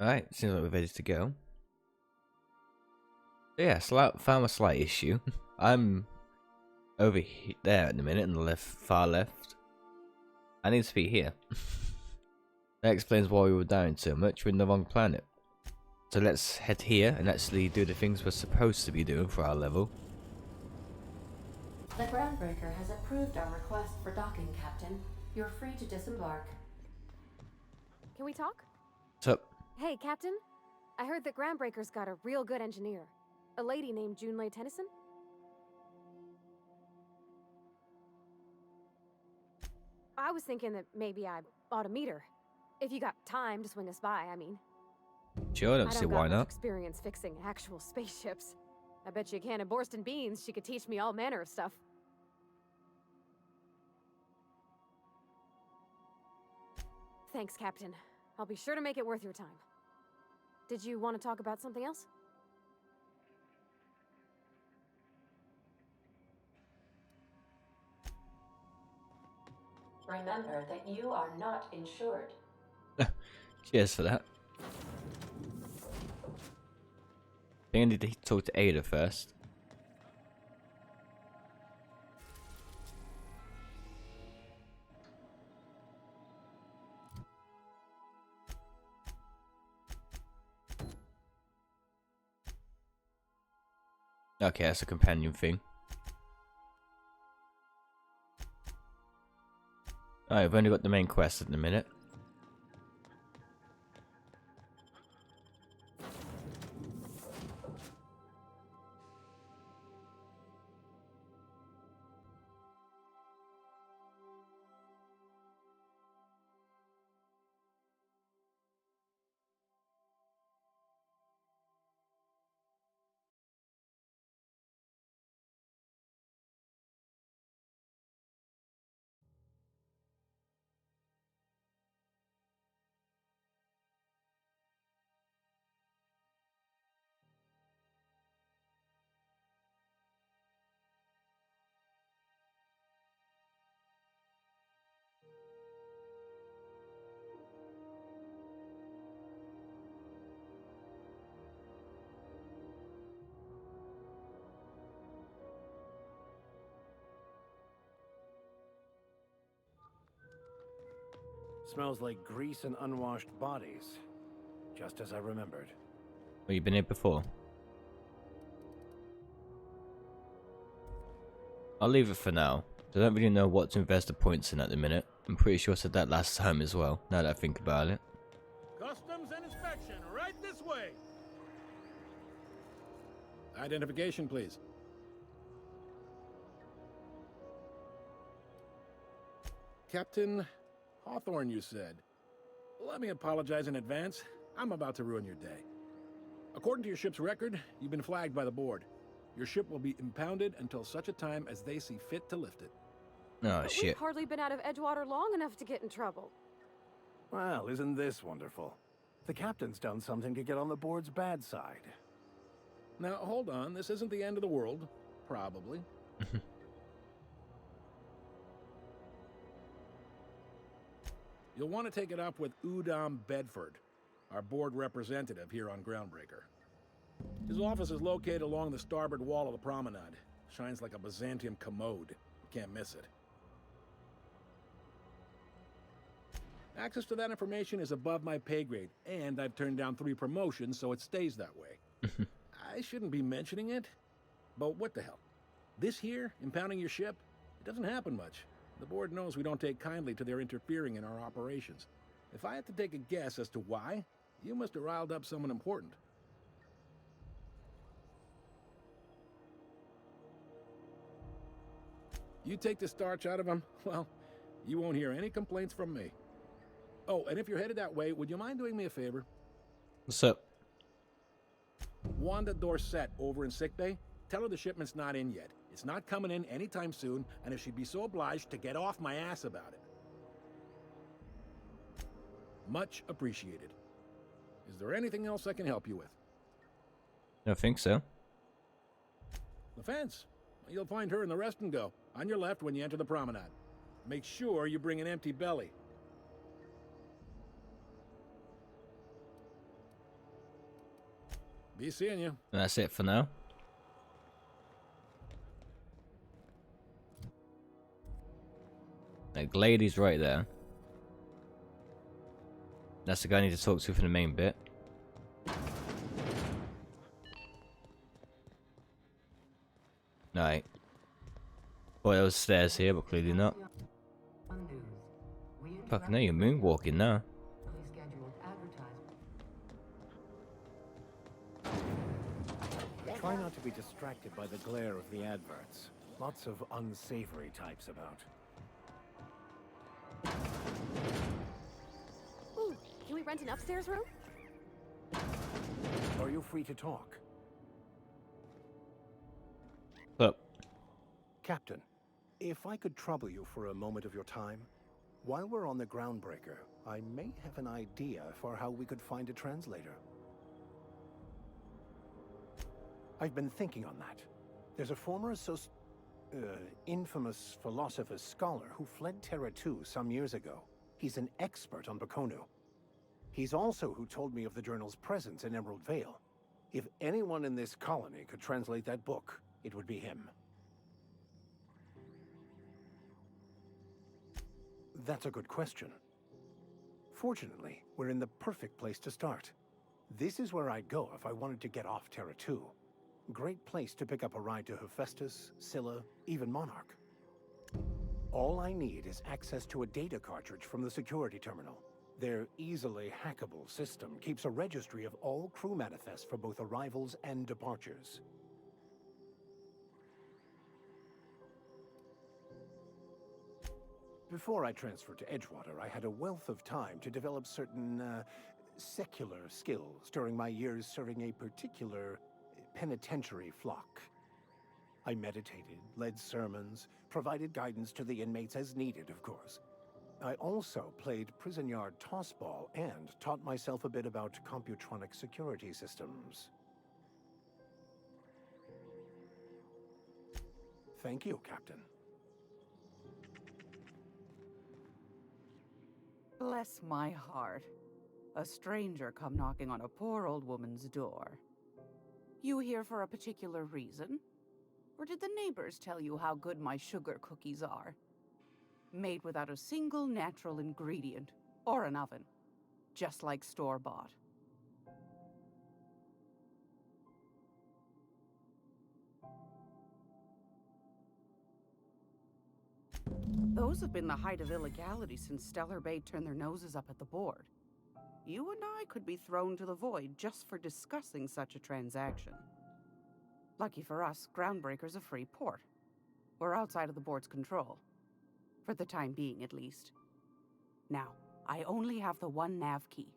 Alright, seems like we're ready to go. Yeah, found a slight issue. I'm over there at the minute, in the far left. I need to be here. That explains why we were dying so much. We're in the wrong planet. So let's head here and actually do the things we're supposed to be doing for our level. The Groundbreaker has approved our request for docking, Captain. You're free to disembark. Can we talk? What's up? Hey, Captain. I heard that Groundbreaker's got a real good engineer. A lady named Junlei Tennyson? I was thinking that maybe I ought to meet her. If you got time to swing us by, I mean. Sure, I don't see why I don't got not. much experience fixing actual spaceships. I bet you a can of Borston beans she could teach me all manner of stuff. Thanks, Captain. I'll be sure to make it worth your time. Did you want to talk about something else? Remember that you are not insured. Cheers for that. I think I need to talk to Ada first. Okay, that's a companion thing. Alright, we've only got the main quest at the minute. Smells like grease and unwashed bodies. Just as I remembered. Well, you've been here before. I'll leave it for now. I don't really know what to invest the points in at the minute. I'm pretty sure I said that last time as well, now that I think about it. Customs and inspection, right this way. Identification, please. Captain Hawthorne, you said. Let me apologize in advance. I'm about to ruin your day. According to your ship's record, you've been flagged by the board. Your ship will be impounded until such a time as they see fit to lift it. Oh, But shit. we've hardly been out of Edgewater long enough to get in trouble. Well, isn't this wonderful? The captain's done something to get on the board's bad side. Now, hold on. This isn't the end of the world. Probably. You'll want to take it up with Udom Bedford, our board representative here on Groundbreaker. His office is located along the starboard wall of the promenade. Shines like a Byzantium commode. You can't miss it. Access to that information is above my pay grade, and I've turned down 3 promotions, so it stays that way. I shouldn't be mentioning it, but what the hell? This here, impounding your ship, it doesn't happen much. The board knows we don't take kindly to their interfering in our operations. If I had to take a guess as to why, you must have riled up someone important. You take the starch out of them, well, you won't hear any complaints from me. Oh, and if you're headed that way, would you mind doing me a favor? What's up? Wanda Dorset over in sickbay, tell her the shipment's not in yet. It's not coming in anytime soon, and if she'd be so obliged to get off my ass about it. Much appreciated. Is there anything else I can help you with? I don't think so. The fence. You'll find her in the rest and go, on your left when you enter the promenade. Make sure you bring an empty belly. Be seeing you. And that's it for now. That lady's right there. That's the guy I need to talk to for the main bit. Right. Boy, there was stairs here, but clearly not. Fucking hell, you're moonwalking now. Try not to be distracted by the glare of the adverts. Lots of unsavory types about. Ooh, can we rent an upstairs room? Are you free to talk? Up. Captain, if I could trouble you for a moment of your time, while we're on the groundbreaker, I may have an idea for how we could find a translator. I've been thinking on that. There's a former infamous philosopher scholar who fled Terra 2 some years ago. He's an expert on Bakonu. He's also who told me of the journal's presence in Emerald Vale. If anyone in this colony could translate that book, it would be him. That's a good question. Fortunately, we're in the perfect place to start. This is where I'd go if I wanted to get off Terra 2. Great place to pick up a ride to Hephaestus, Scylla, even Monarch. All I need is access to a data cartridge from the security terminal. Their easily hackable system keeps a registry of all crew manifests for both arrivals and departures. Before I transferred to Edgewater, I had a wealth of time to develop certain, secular skills during my years serving a particular penitentiary flock. I meditated, led sermons, provided guidance to the inmates as needed, of course. I also played prison yard tossball and taught myself a bit about computronic security systems. Thank you, Captain. Bless my heart. A stranger come knocking on a poor old woman's door. You here for a particular reason? Or did the neighbors tell you how good my sugar cookies are? Made without a single natural ingredient, or an oven. Just like store-bought. Those have been the height of illegality since Stellar Bay turned their noses up at the board. You and I could be thrown to the void just for discussing such a transaction. Lucky for us, Groundbreaker's a free port. We're outside of the board's control. For the time being, at least. Now, I only have the one nav key.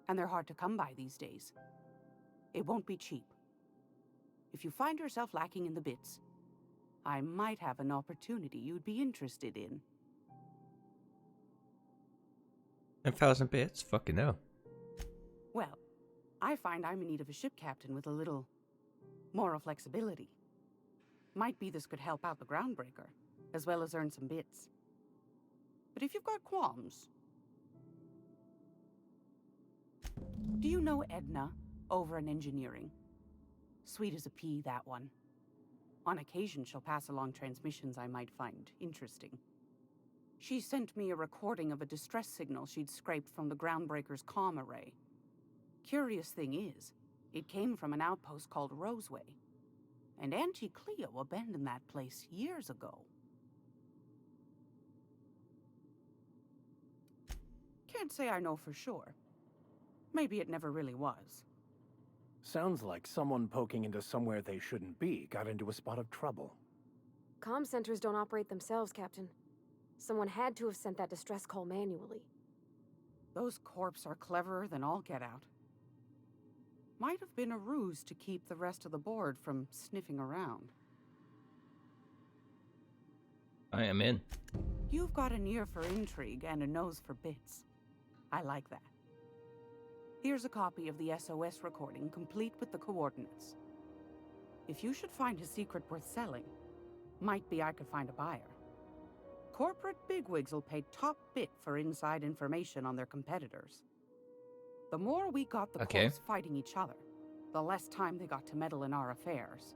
And they're hard to come by these days. It won't be cheap. If you find yourself lacking in the bits, I might have an opportunity you'd be interested in. 10,000 bits? Fucking hell. Well, I find I'm in need of a ship captain with a little moral flexibility. Might be this could help out the Groundbreaker, as well as earn some bits. But if you've got qualms... Do you know Edna, over in engineering? Sweet as a pea, that one. On occasion, she'll pass along transmissions I might find interesting. She sent me a recording of a distress signal she'd scraped from the Groundbreaker's comm array. Curious thing is, it came from an outpost called Roseway. And Auntie Cleo abandoned that place years ago. Can't say I know for sure. Maybe it never really was. Sounds like someone poking into somewhere they shouldn't be got into a spot of trouble. Comm centers don't operate themselves, Captain. Someone had to have sent that distress call manually. Those corps are cleverer than all get out. Might have been a ruse to keep the rest of the board from sniffing around. I am in. You've got an ear for intrigue and a nose for bits. I like that. Here's a copy of the SOS recording, complete with the coordinates. If you should find a secret worth selling, might be I could find a buyer. Corporate bigwigs will pay top bit for inside information on their competitors. The more we got the corps fighting each other, the less time they got to meddle in our affairs.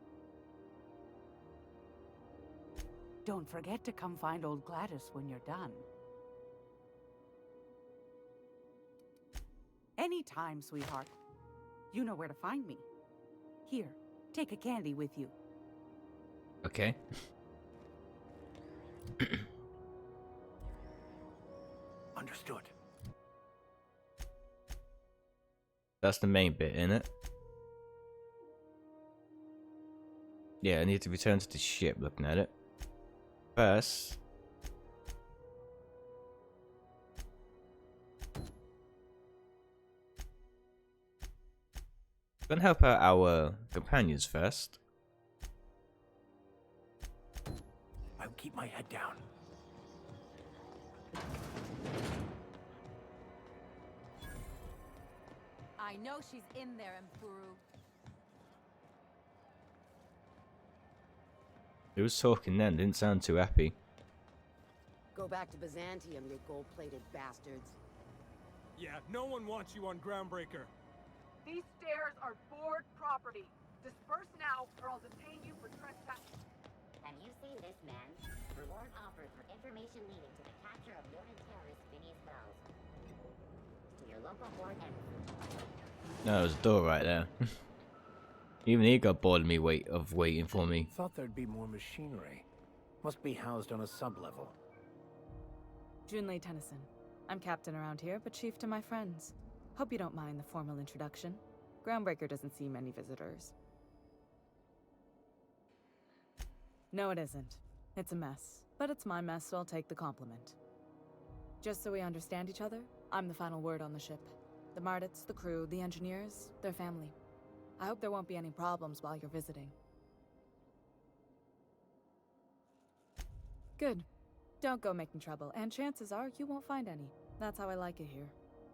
Don't forget to come find old Gladys when you're done. Anytime, sweetheart. You know where to find me. Here, take a candy with you. Okay. Understood. That's the main bit, isn't it? Yeah, I need to return to the ship looking at it. First... Gonna help out our companions first. I'll keep my head down. I know she's in there, Mburu. Who was talking then? Didn't sound too happy. Go back to Byzantium, you gold-plated bastards. Yeah, no one wants you on Groundbreaker. These stairs are board property. Disperse now, or I'll detain you for trespassing. Have you seen this man? Reward offered for information leading to the capture of noted terrorist Phineas Wells. To your local board embassy. No, there's a door right there. Even he got bored of me waiting for me. Thought there'd be more machinery. Must be housed on a sub-level. Junlei Tennyson. I'm captain around here, but chief to my friends. Hope you don't mind the formal introduction. Groundbreaker doesn't see many visitors. No, it isn't. It's a mess. But it's my mess, so I'll take the compliment. Just so we understand each other, I'm the final word on the ship. The Mardits, the crew, the engineers, their family. I hope there won't be any problems while you're visiting. Good. Don't go making trouble, and chances are you won't find any. That's how I like it here.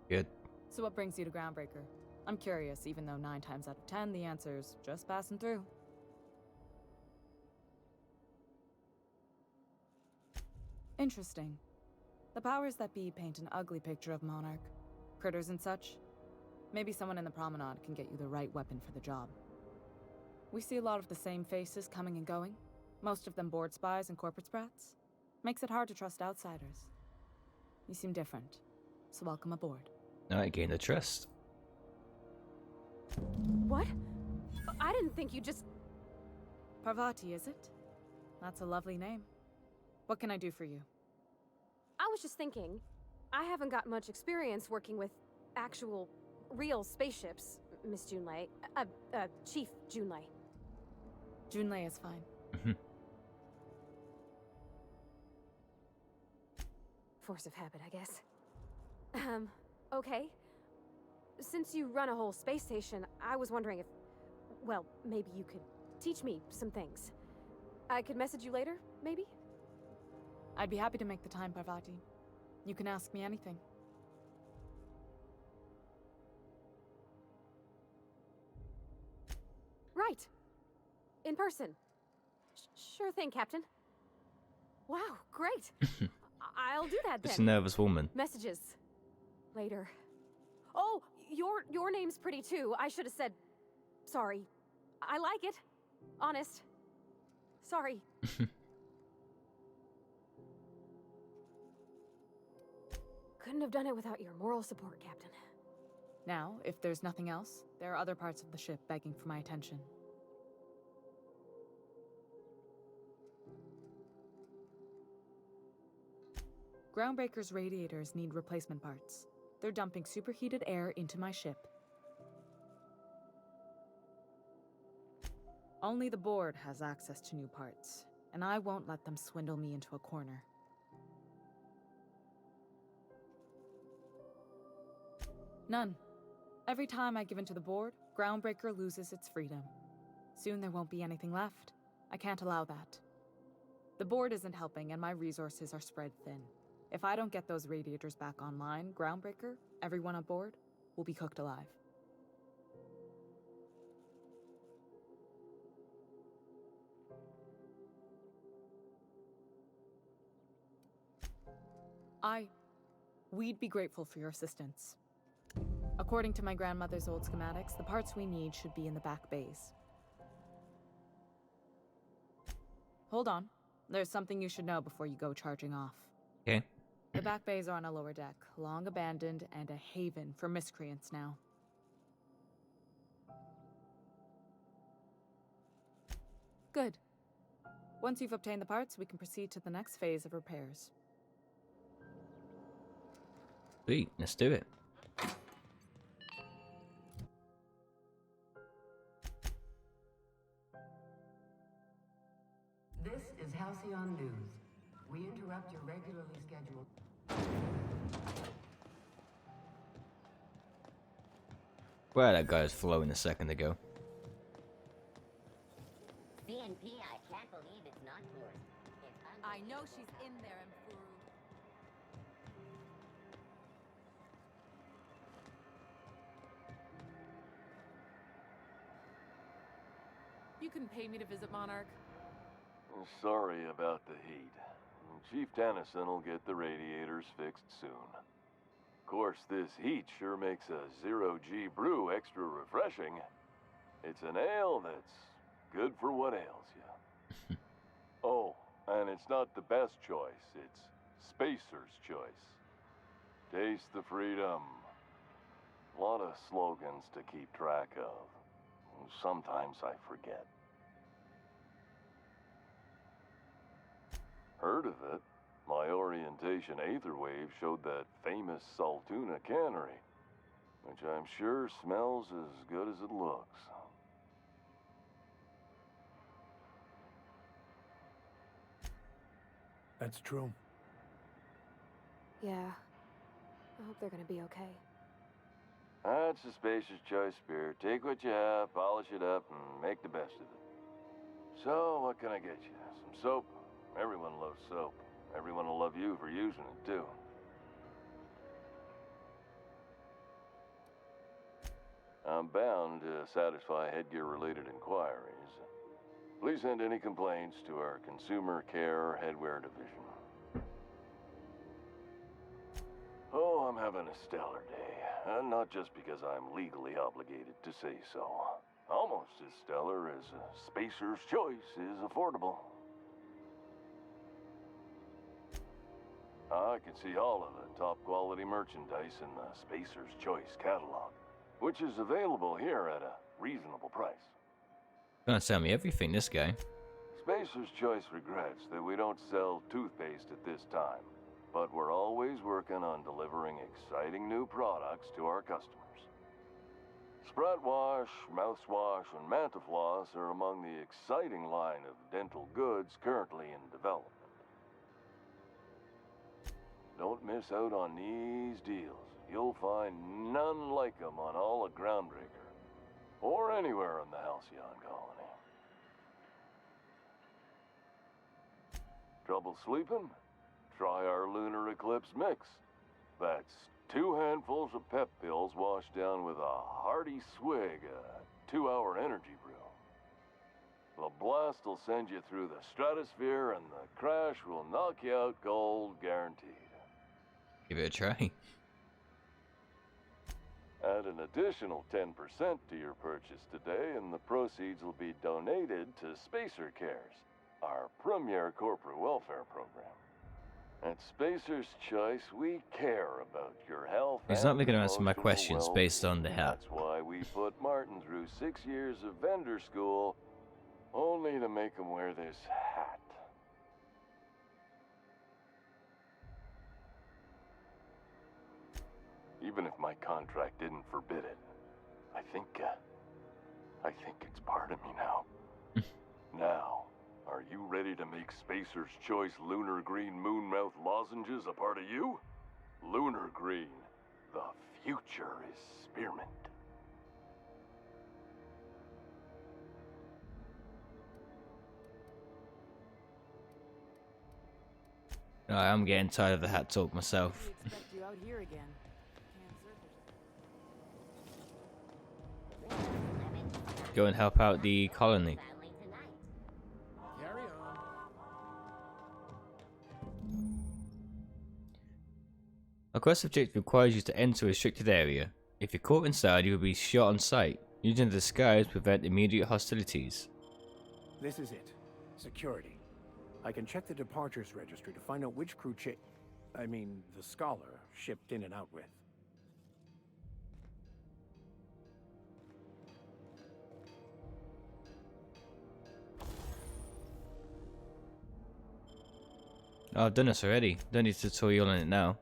Good. So what brings you to Groundbreaker? I'm curious, even though 9 times out of 10 the answer's just passing through. Interesting. The powers that be paint an ugly picture of Monarch. Critters and such. Maybe someone in the promenade can get you the right weapon for the job. We see a lot of the same faces coming and going. Most of them board spies and corporate sprats. Makes it hard to trust outsiders. You seem different, so welcome aboard. I gained the trust. What? I didn't think you just... Parvati, is it? That's a lovely name. What can I do for you? I was just thinking, I haven't got much experience working with actual, real spaceships, Miss Junlei. Chief Junlei. Junlei is fine. Force of habit, I guess. Okay. Since you run a whole space station, I was wondering if... Well, maybe you could teach me some things. I could message you later, maybe? I'd be happy to make the time, Parvati. You can ask me anything. Right. In person. Sure thing, Captain. Wow, great. I'll do that then. Just a nervous woman. Messages. Later. Oh, your name's pretty too. I should have said... Sorry. I like it. Honest. Sorry. Couldn't have done it without your moral support, Captain. Now, if there's nothing else, there are other parts of the ship begging for my attention. Groundbreaker's radiators need replacement parts. They're dumping superheated air into my ship. Only the board has access to new parts, and I won't let them swindle me into a corner. None. Every time I give in to the board, Groundbreaker loses its freedom. Soon there won't be anything left. I can't allow that. The board isn't helping, and my resources are spread thin. If I don't get those radiators back online, Groundbreaker, everyone on board, will be cooked alive. We'd be grateful for your assistance. A According to my grandmother's old schematics, the parts we need should be in the back bays. Hold on. There's something you should know before you go charging off. Okay. The back bays are on a lower deck, long abandoned and a haven for miscreants now. Good. Once you've obtained the parts, we can proceed to the next phase of repairs. Sweet, let's do it. This is Halcyon News. We interrupt your regularly scheduled... Well, that guy was flowing a second ago. CNP, I can't believe it's not yours. I know she's in there, Mburu. You can pay me to visit Monarch. Sorry about the heat. Chief Tennyson will get the radiators fixed soon. Of course, this heat sure makes a zero-G brew extra refreshing. It's an ale that's good for what ails you. Oh, and it's not the best choice. It's Spacer's choice. Taste the freedom. A lot of slogans to keep track of. Sometimes I forget. Heard of it? My orientation aetherwave showed that famous Saltuna cannery, which I'm sure smells as good as it looks. That's true. Yeah. I hope they're gonna be okay. That's a Spacer's choice beer. Take what you have, polish it up, and make the best of it. So, what can I get you? Some soap? Everyone loves soap. Everyone will love you for using it, too. I'm bound to satisfy headgear-related inquiries. Please send any complaints to our Consumer Care Headwear Division. Oh, I'm having a stellar day. And not just because I'm legally obligated to say so. Almost as stellar as Spacer's Choice is affordable. I can see all of the top-quality merchandise in the Spacer's Choice catalog, which is available here at a reasonable price. Gonna sell me everything, this guy. Spacer's Choice regrets that we don't sell toothpaste at this time, but we're always working on delivering exciting new products to our customers. Sprout Wash, Mouthwash, and Mantafloss are among the exciting line of dental goods currently in development. Don't miss out on these deals. You'll find none like them on all of Groundbreaker, or anywhere in the Halcyon colony. Trouble sleeping? Try our Lunar Eclipse Mix. That's 2 handfuls of pep pills washed down with a hearty swig of 2-hour energy brew. The blast will send you through the stratosphere, and the crash will knock you out cold, guaranteed. Give it a try. Add an additional 10% to your purchase today, and the proceeds will be donated to Spacer Cares, our premier corporate welfare program. At Spacer's Choice, we care about your health. He's not going to answer my questions based on the hat. That's why we put Martin through 6 years of vendor school, only to make him wear this hat. Even if my contract didn't forbid it, I think it's part of me now. Now, are you ready to make Spacer's Choice Lunar Green Moonmouth lozenges a part of you? Lunar Green, the future is spearmint. I'm getting tired of the hat talk myself. Expect you out here again. Go and help out the colony. Carry on. A quest objective requires you to enter a restricted area. If you're caught inside, you will be shot on sight. Using the disguise prevent immediate hostilities. This is it. Security. I can check the departures registry to find out which crew the Scholar shipped in and out with. Oh, I've done this already. Don't need a tutorial on it now.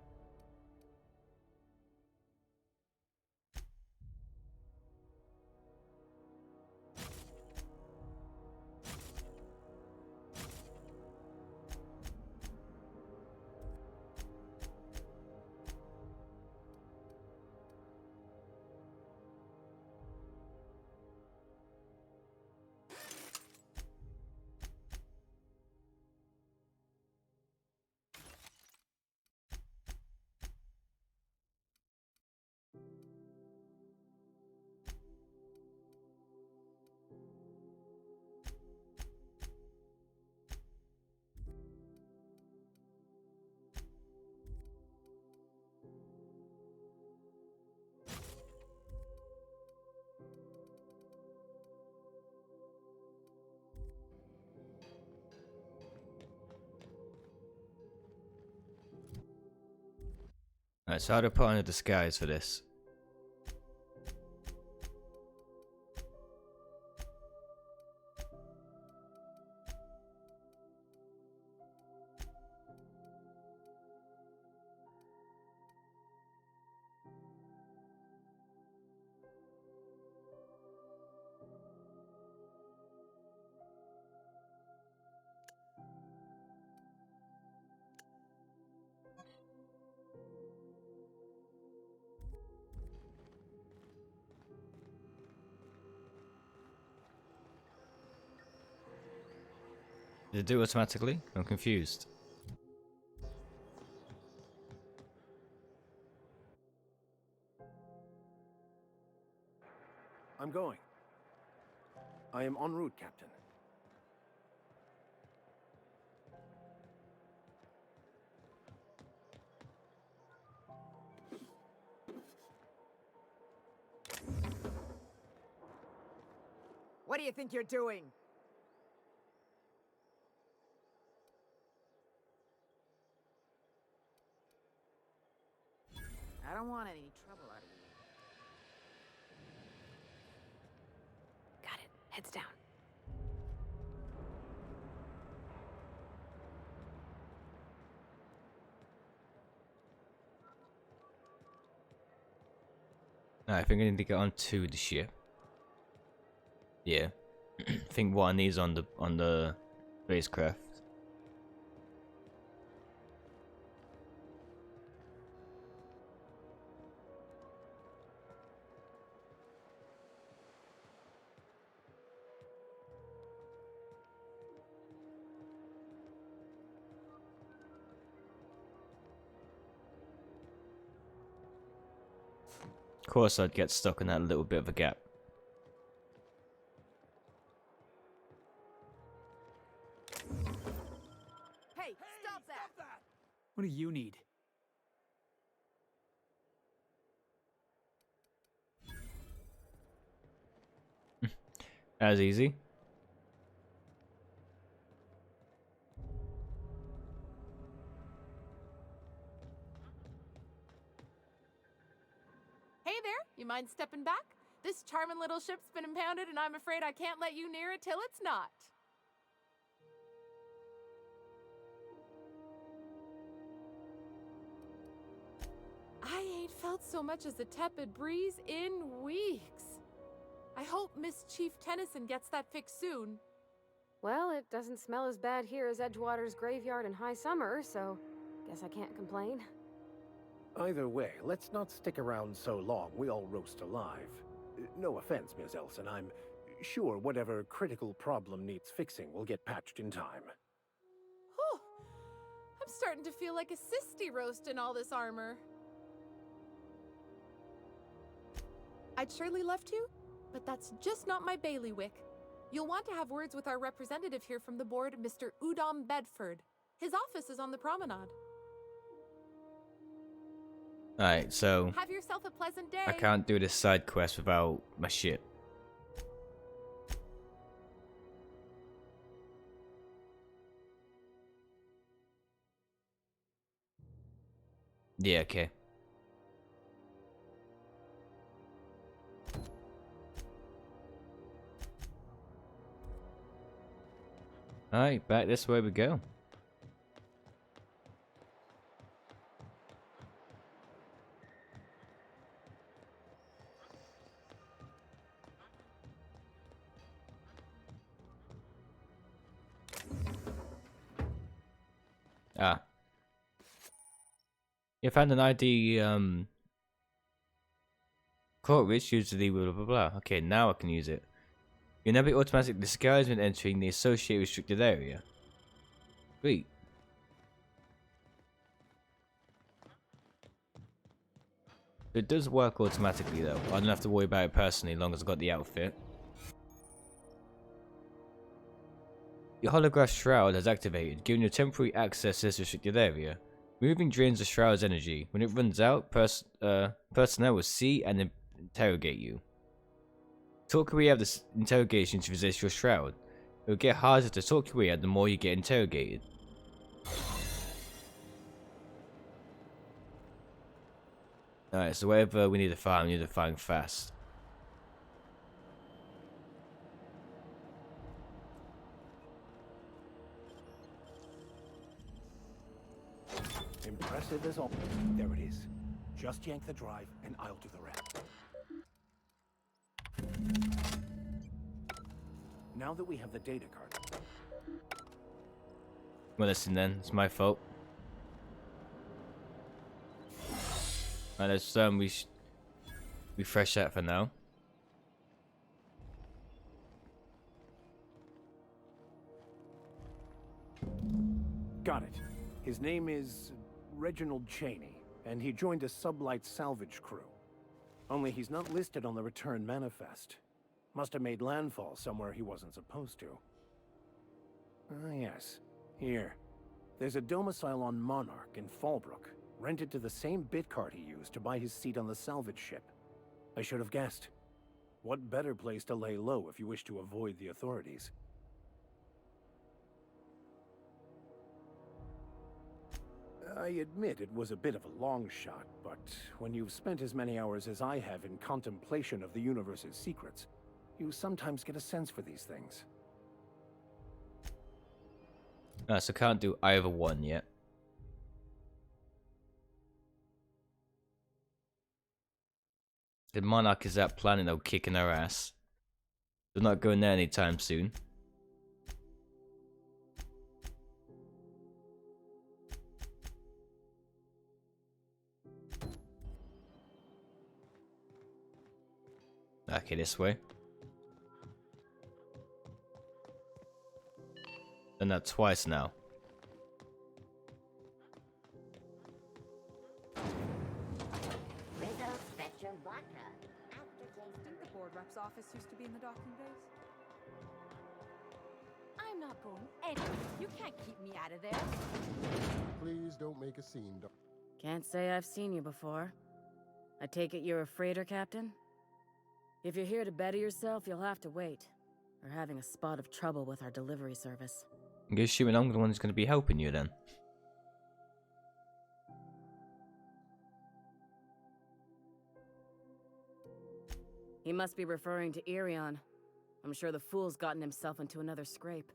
Alright, so how do I put on a disguise for this? Did it do it automatically? I'm confused. I'm going. I am en route, Captain. What do you think you're doing? I don't want any trouble out of you. Got it. Heads down. I think I need to get onto the ship. Yeah. I think one of these on the spacecraft. Of course I'd get stuck in that little bit of a gap. Hey, stop that! What do you need? As easy. Hey there, you mind stepping back? This charming little ship's been impounded and I'm afraid I can't let you near it till it's not. I ain't felt so much as a tepid breeze in weeks. I hope Miss Chief Tennyson gets that fixed soon. Well, it doesn't smell as bad here as Edgewater's graveyard in high summer, so guess I can't complain. Either way, let's not stick around so long we all roast alive. No offense, Ms. Elson, I'm sure whatever critical problem needs fixing will get patched in time. Whew. I'm starting to feel like a sisty roast in all this armor. I'd surely love to, but that's just not my bailiwick. You'll want to have words with our representative here from the board, Mr. Udom Bedford. His office is on the promenade. Alright, so Have yourself a pleasant day. I can't do this side quest without my ship. Yeah, okay. Alright, back this way we go. Ah. You found an ID, code which usually blah blah blah. Okay, now I can use it. You'll now be automatically disguised when entering the associated restricted area. Sweet. It does work automatically though. I don't have to worry about it personally as long as I've got the outfit. Your holograph shroud has activated, giving you temporary access to this restricted area. Moving drains the shroud's energy. When it runs out, personnel will see and interrogate you. Talk your way out of this interrogation to resist your shroud. It will get harder to talk your way out the more you get interrogated. Alright, so whatever we need to find fast. Impressive as all. There it is. Just yank the drive and I'll do the rest. Now that we have the data card. Well, listen then, it's my fault. Alright, let's refresh that for now. Got it. His name is Reginald Cheney, and he joined a sublight salvage crew. Only he's not listed on the return manifest. Must have made landfall somewhere he wasn't supposed to. Ah, yes. Here. There's a domicile on Monarch in Fallbrook, rented to the same bit card he used to buy his seat on the salvage ship. I should have guessed. What better place to lay low if you wish to avoid the authorities? I admit it was a bit of a long shot, but when you've spent as many hours as I have in contemplation of the universe's secrets, you sometimes get a sense for these things. So can't do either one yet. The Monarch is out planning on kicking our ass. They're not going there anytime soon. Okay, this way. Done that twice now. Didn't the board rep's office used to be in the docking bays? I'm not going anywhere. You can't keep me out of there. Please don't make a scene. Can't say I've seen you before. I take it you're a freighter captain? If you're here to better yourself, you'll have to wait. We're having a spot of trouble with our delivery service. I'm assuming I'm the one who's going to be helping you then. He must be referring to Irion. I'm sure the fool's gotten himself into another scrape.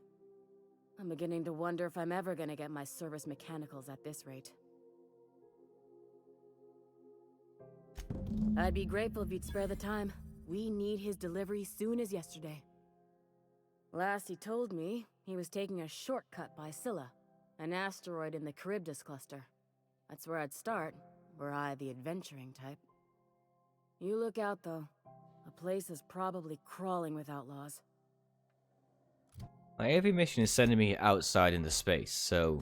I'm beginning to wonder if I'm ever gonna get my service mechanicals at this rate. I'd be grateful if you'd spare the time. We need his delivery soon as yesterday. Last he told me, he was taking a shortcut by Scylla, an asteroid in the Charybdis cluster. That's where I'd start, were I the adventuring type. You look out, though. The place is probably crawling with outlaws. Like, every mission is sending me outside into space, so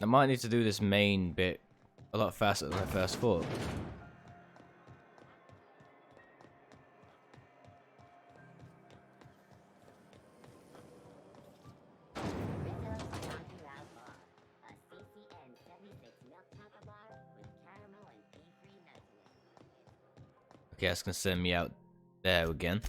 I might need to do this main bit a lot faster than I first thought. Okay, that's gonna send me out there again.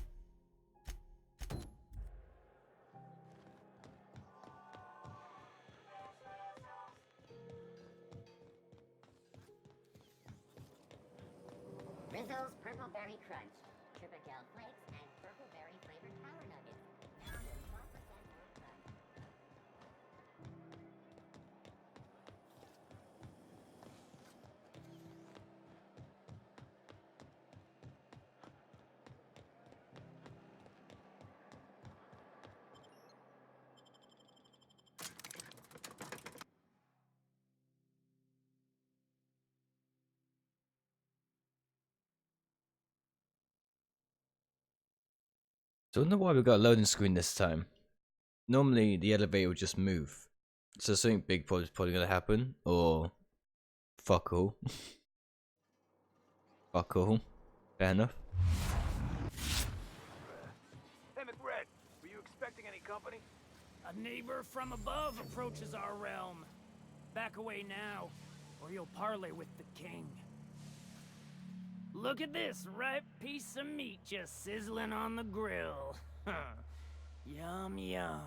Rizzo's Purple Berry Crunch, Triple Flakes, and Purple Berry flavored Power Nuggets. Now with 12% more crunch. So I wonder why we got a loading screen this time. Normally the elevator would just move. So something big probably gonna happen, or fuck all. Fuck all. Fair enough. Hey, McRed, were you expecting any company? A neighbor from above approaches our realm. Back away now, or you'll parley with the king. Look at this ripe piece of meat just sizzling on the grill. Yum, yum.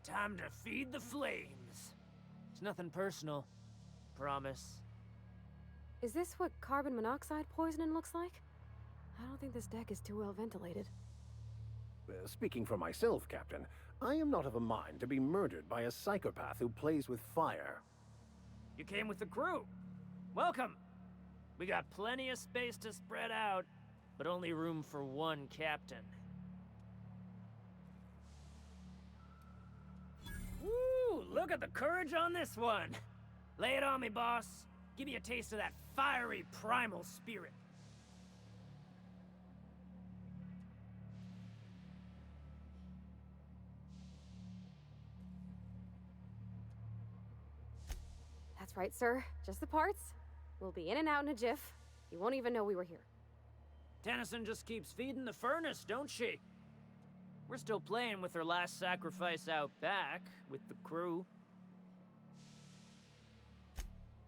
Time to feed the flames. It's nothing personal. Promise. Is this what carbon monoxide poisoning looks like? I don't think this deck is too well ventilated. Speaking for myself, Captain, I am not of a mind to be murdered by a psychopath who plays with fire. You came with the crew. Welcome. We got plenty of space to spread out, but only room for one captain. Woo! Look at the courage on this one. Lay it on me, boss. Give me a taste of that fiery primal spirit. That's right, sir. Just the parts. We'll be in and out in a jiff. You won't even know we were here. Tennyson just keeps feeding the furnace, don't she? We're still playing with her last sacrifice out back, with the crew.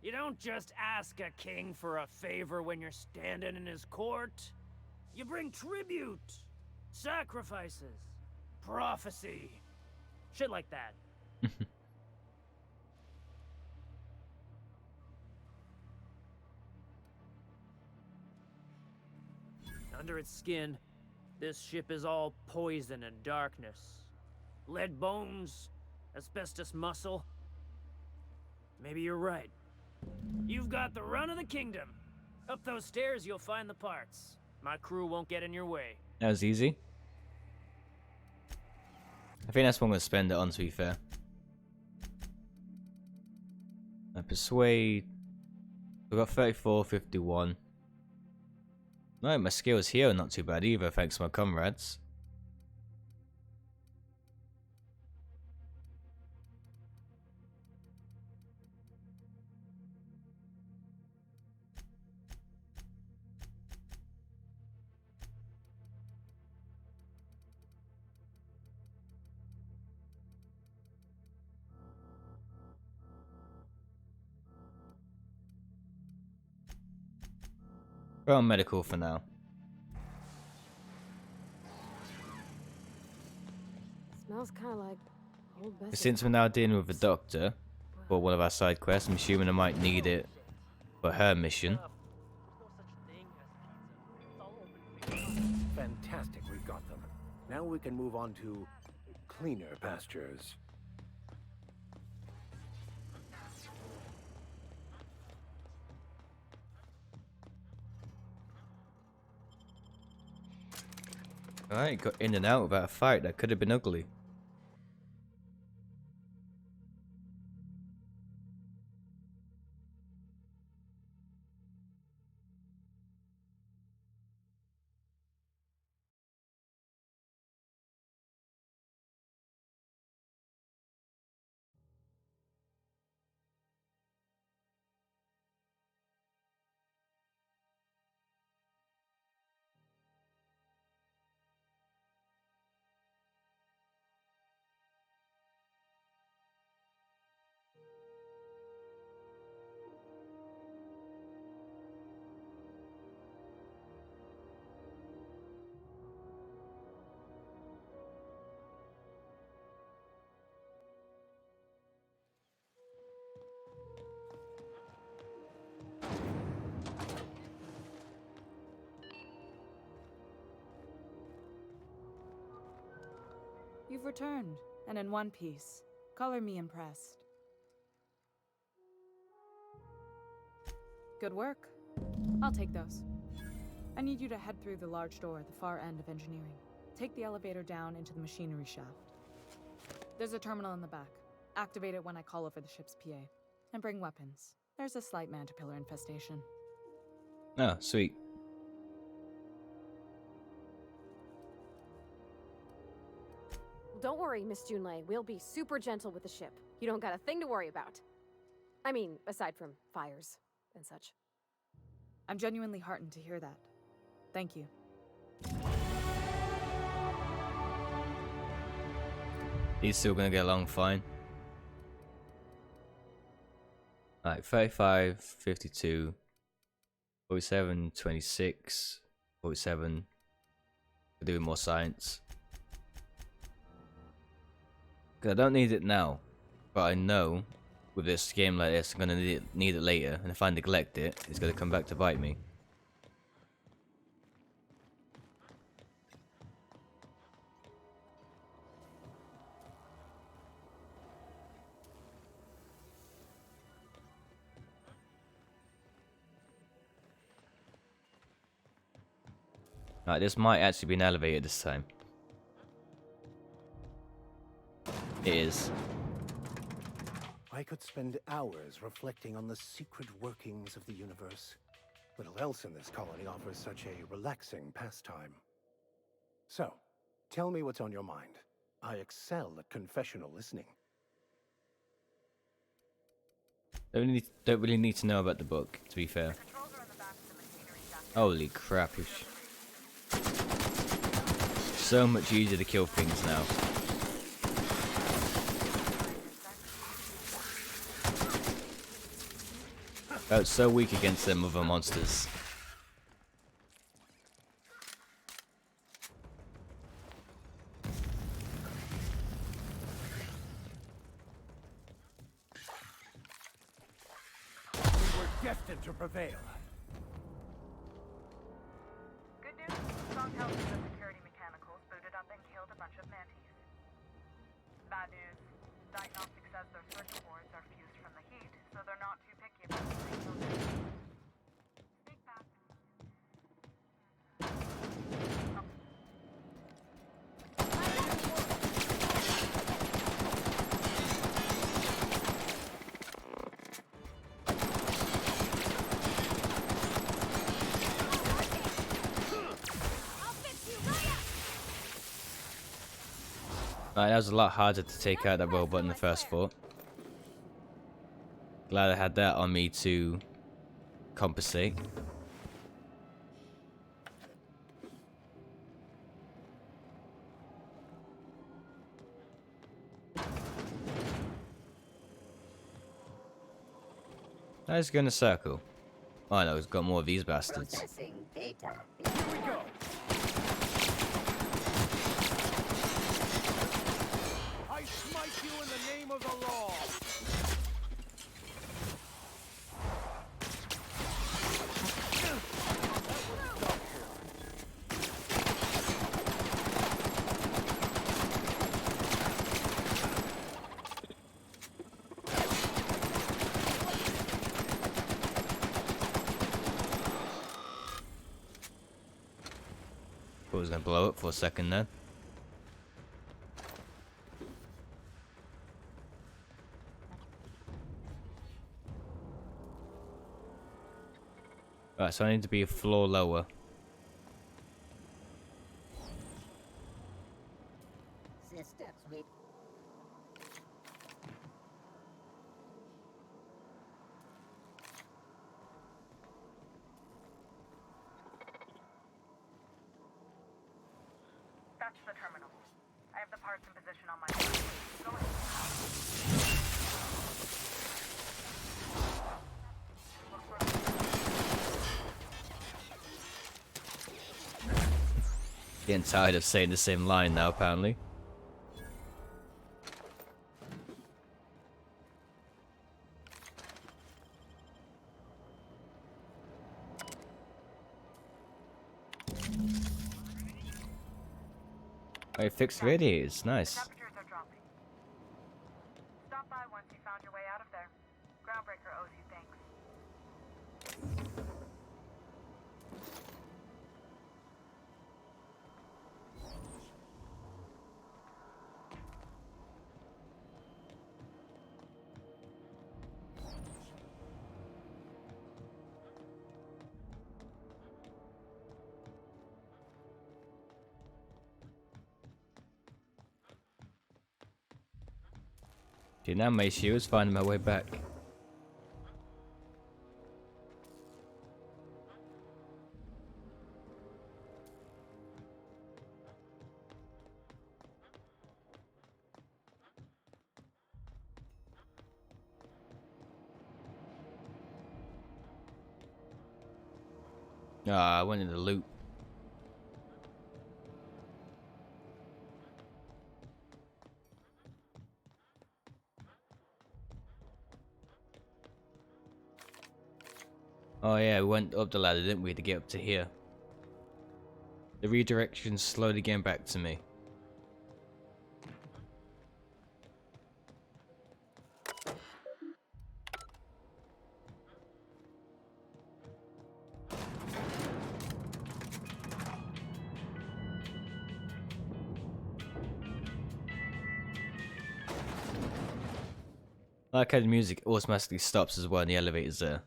You don't just ask a king for a favor when you're standing in his court. You bring tribute, sacrifices, prophecy, shit like that. Under its skin, this ship is all poison and darkness. Lead bones, asbestos muscle. Maybe you're right. You've got the run of the kingdom. Up those stairs, you'll find the parts. My crew won't get in your way. That was easy. I think that's what I'm going to spend it on, to be fair. Persuade. We've got 34, 51. No, my skills here are not too bad either, thanks to my comrades. We're on medical for now. Smells kind of like old Bessie. Since we're now dealing with a doctor for one of our side quests, I'm assuming I might need it for her mission. Fantastic, we've got them. Now we can move on to cleaner pastures. Alright, got in and out without a fight. That could have been ugly. You've returned, and in one piece. Color me impressed. Good work. I'll take those. I need you to head through the large door at the far end of engineering. Take the elevator down into the machinery shaft. There's a terminal in the back. Activate it when I call over the ship's PA. And bring weapons. There's a slight mantipillar infestation. Oh, sweet. Don't worry, Miss Junlei. We'll be super gentle with the ship. You don't got a thing to worry about. I mean, aside from fires and such. I'm genuinely heartened to hear that. Thank you. He's still gonna get along fine. Alright, 35, 52, 47, 26, 47. We're doing more science. Cause I don't need it now, but I know with this game like this, I'm gonna need it later, and if I neglect it, it's gonna come back to bite me. Alright, this might actually be an elevator this time. It is. I could spend hours reflecting on the secret workings of the universe. Little else in this colony offers such a relaxing pastime. So, tell me what's on your mind. I excel at confessional listening. Don't really need to know about the book, to be fair. Holy crap. So much easier to kill things now. Felt so weak against them other monsters. We were destined to prevail. Good news, strong health of the security mechanicals booted up and killed a bunch of mantis. Bad news, diagnostic says their circuit boards are fused from the heat, so they're not too picky about the signals. Speak fast. Right, that was a lot harder to take out that robot in the first fought. Glad I had that on me to compensate. Let's go in a circle. Oh no, it's got more of these bastards. Processing data. Here we go. I smite you in the name of the law. I was gonna blow up for a second then. Right, so I need to be a floor lower. Systems we That's the terminal. I have the parts in position on my phone. Go ahead. Getting tired of saying the same line now, apparently. Oh, it fixed radiators. Nice. Temperatures are dropping. Stop by once you found your way out of there. Groundbreaker owes you thanks. Dude, now my issue is finding my way back. Ah, I went in the loop. Oh yeah, we went up the ladder, didn't we, to get up to here. The redirection's slowly getting back to me. I like how the music automatically stops as well in the elevators there.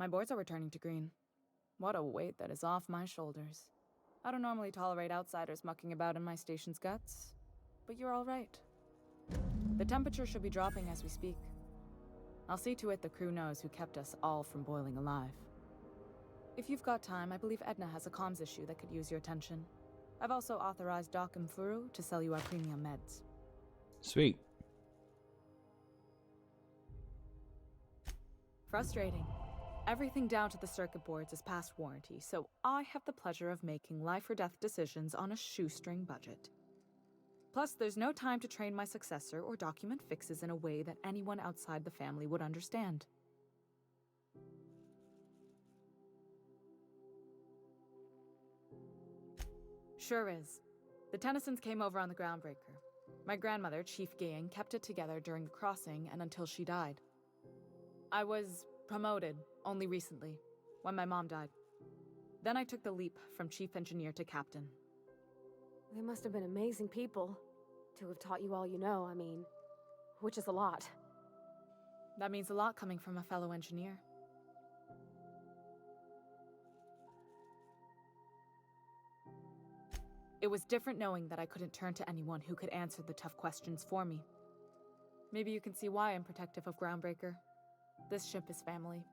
My boards are returning to green. What a weight that is off my shoulders. I don't normally tolerate outsiders mucking about in my station's guts, but you're all right. The temperature should be dropping as we speak. I'll see to it the crew knows who kept us all from boiling alive. If you've got time, I believe Edna has a comms issue that could use your attention. I've also authorized Doc and Furu to sell you our premium meds. Sweet. Frustrating. Everything down to the circuit boards is past warranty, so I have the pleasure of making life or death decisions on a shoestring budget. Plus, there's no time to train my successor or document fixes in a way that anyone outside the family would understand. Sure is. The Tennysons came over on the Groundbreaker. My grandmother, Chief Gayan, kept it together during the crossing and until she died. I was promoted only recently, when my mom died. Then I took the leap from chief engineer to captain. They must have been amazing people to have taught you all you know, I mean, which is a lot. That means a lot coming from a fellow engineer. It was different knowing that I couldn't turn to anyone who could answer the tough questions for me. Maybe you can see why I'm protective of Groundbreaker. This ship is family.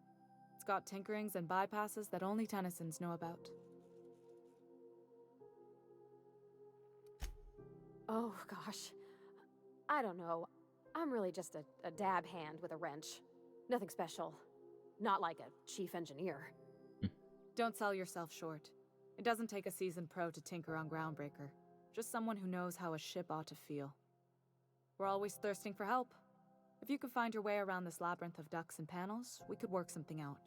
It's got tinkerings and bypasses that only Tennysons know about. Oh, gosh. I don't know. I'm really just a dab hand with a wrench. Nothing special. Not like a chief engineer. Don't sell yourself short. It doesn't take a seasoned pro to tinker on Groundbreaker. Just someone who knows how a ship ought to feel. We're always thirsting for help. If you could find your way around this labyrinth of ducts and panels, we could work something out.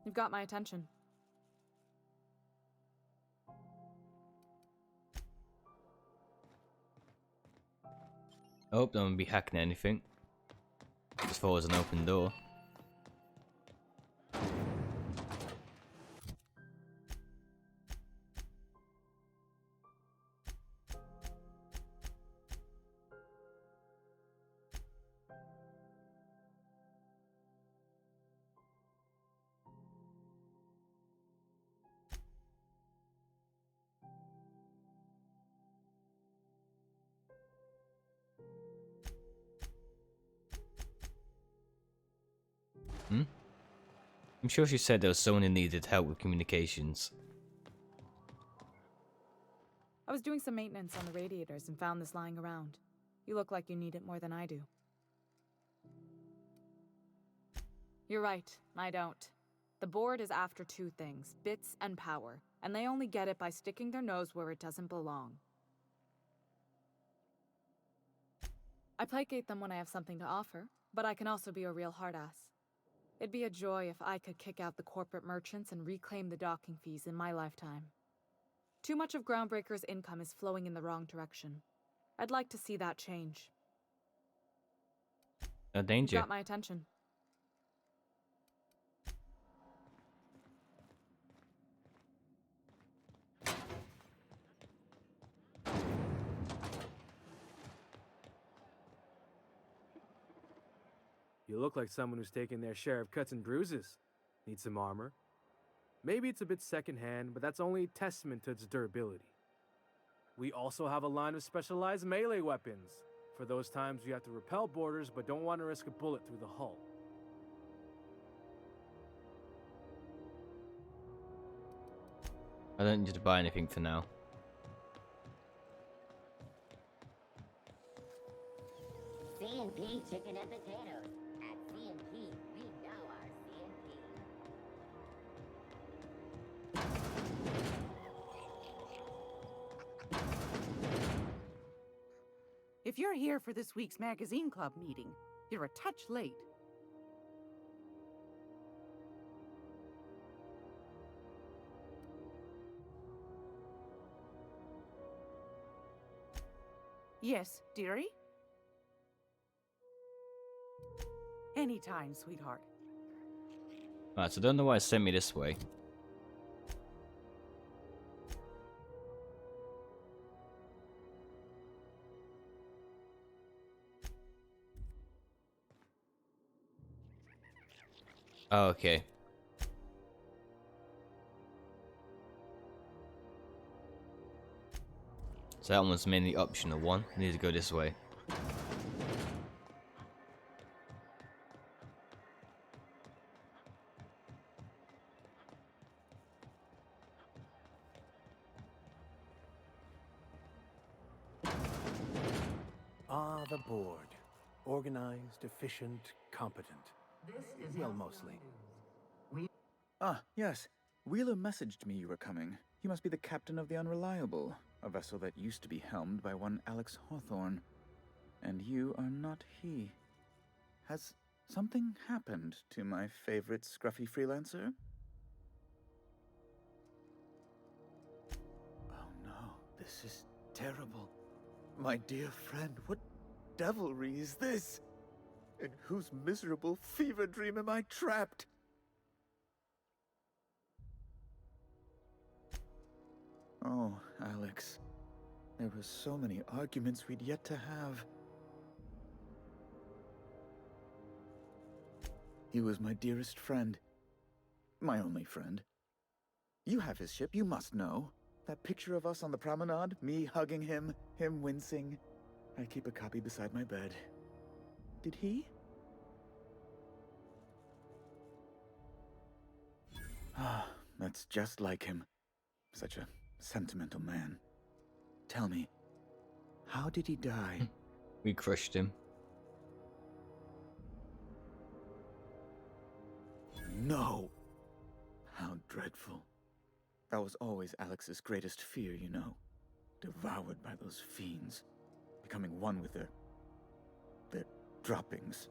You've got my attention. I hope no one will be hacking anything. As far as an open door. I'm sure she said there was someone who needed help with communications. I was doing some maintenance on the radiators and found this lying around. You look like you need it more than I do. You're right, I don't. The board is after two things, bits and power, and they only get it by sticking their nose where it doesn't belong. I placate them when I have something to offer, but I can also be a real hard-ass. It'd be a joy if I could kick out the corporate merchants and reclaim the docking fees in my lifetime. Too much of Groundbreaker's income is flowing in the wrong direction. I'd like to see that change. A You've danger. got my attention. You look like someone who's taken their share of cuts and bruises. Need some armor? Maybe it's a bit secondhand, but that's only testament to its durability. We also have a line of specialized melee weapons, for those times you have to repel boarders but don't want to risk a bullet through the hull. I don't need to buy anything for now. C&P chicken and potatoes. At C&P, we know our C&P. If you're here for this week's magazine club meeting, you're a touch late. Yes, dearie? Anytime, sweetheart. Right, so I don't know why it sent me this way. Oh, okay. So that one's mainly optional one. I need to go this way. Ah, the board. Organized, efficient, competent. Well, mostly. Ah, yes. Wheeler messaged me you were coming. He must be the captain of the Unreliable, a vessel that used to be helmed by one Alex Hawthorne. And you are not he. Has something happened to my favorite scruffy freelancer? Oh no, this is terrible. My dear friend, what devilry is this? In whose miserable fever dream am I trapped? Oh, Alex. There were so many arguments we'd yet to have. He was my dearest friend. My only friend. You have his ship, you must know. That picture of us on the promenade, me hugging him, him wincing. I keep a copy beside my bed. Did he? Ah, that's just like him. Such a sentimental man. Tell me, how did he die? We crushed him. No! How dreadful. That was always Alex's greatest fear, you know. Devoured by those fiends. Becoming one with their droppings.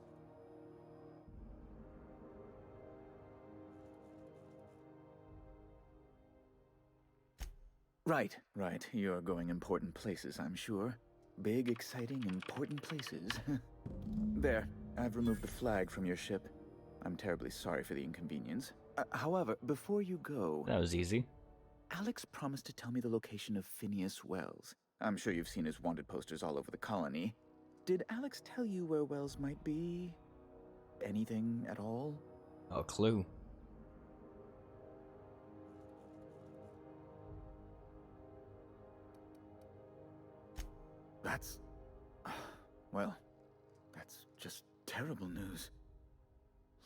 Right. You're going important places, I'm sure. Big, exciting, important places. There, I've removed the flag from your ship. I'm terribly sorry for the inconvenience. However, before you go... That was easy. Alex promised to tell me the location of Phineas Wells. I'm sure you've seen his wanted posters all over the colony. Did Alex tell you where Wells might be? Anything at all? Not a clue. That's... well, that's just terrible news.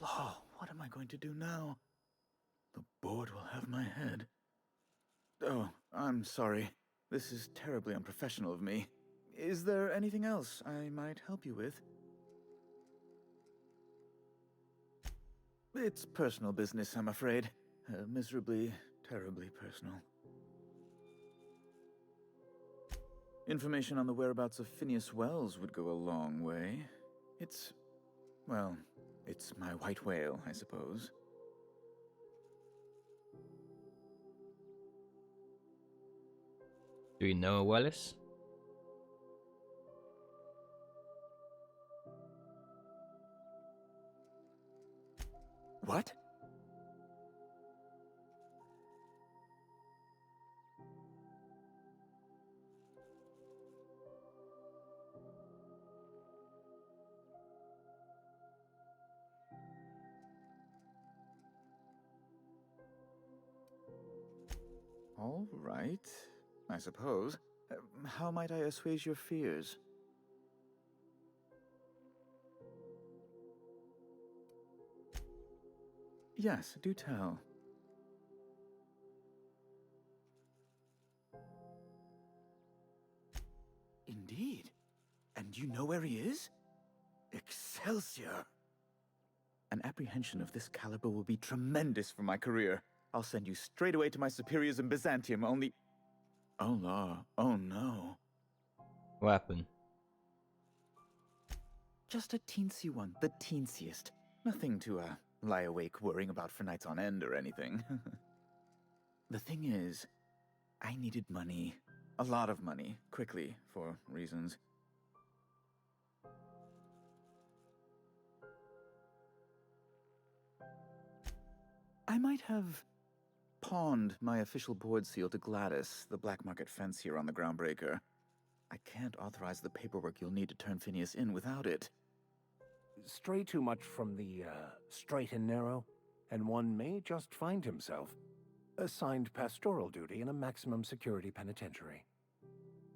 Law, what am I going to do now? The board will have my head. Oh, I'm sorry. This is terribly unprofessional of me. Is there anything else I might help you with? It's personal business, I'm afraid. Miserably, terribly personal. Information on the whereabouts of Phineas Wells would go a long way. Well, it's my white whale, I suppose. Do you know Wellis? What? All right, I suppose. How might I assuage your fears? Yes, do tell. Indeed. And you know where he is? Excelsior! An apprehension of this caliber will be tremendous for my career. I'll send you straight away to my superiors in Byzantium, only... Oh, la. Oh, no. What happened? Just a teensy one, the teensiest. Nothing to, lie awake worrying about for nights on end or anything. The thing is, I needed money. A lot of money, quickly, for reasons. I might have pawned my official board seal to Gladys, the black market fence here on the Groundbreaker. I can't authorize the paperwork you'll need to turn Phineas in without it. Stray too much from the straight and narrow, and one may just find himself assigned pastoral duty in a maximum security penitentiary.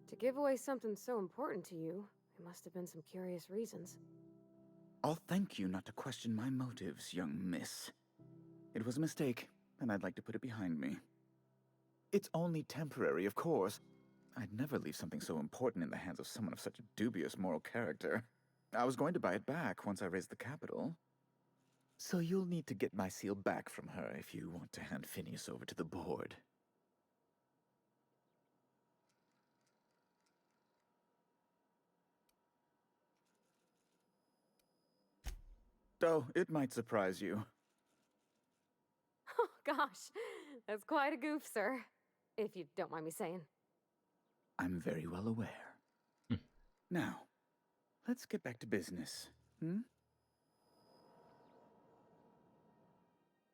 To give away something so important to you, there must have been some curious reasons. I'll thank you not to question my motives, young miss. It was a mistake, and I'd like to put it behind me. It's only temporary, of course. I'd never leave something so important in the hands of someone of such a dubious moral character. I was going to buy it back once I raised the capital. So you'll need to get my seal back from her if you want to hand Phineas over to the board. Though it might surprise you. Oh, gosh. That's quite a goof, sir. If you don't mind me saying. I'm very well aware. Now, let's get back to business,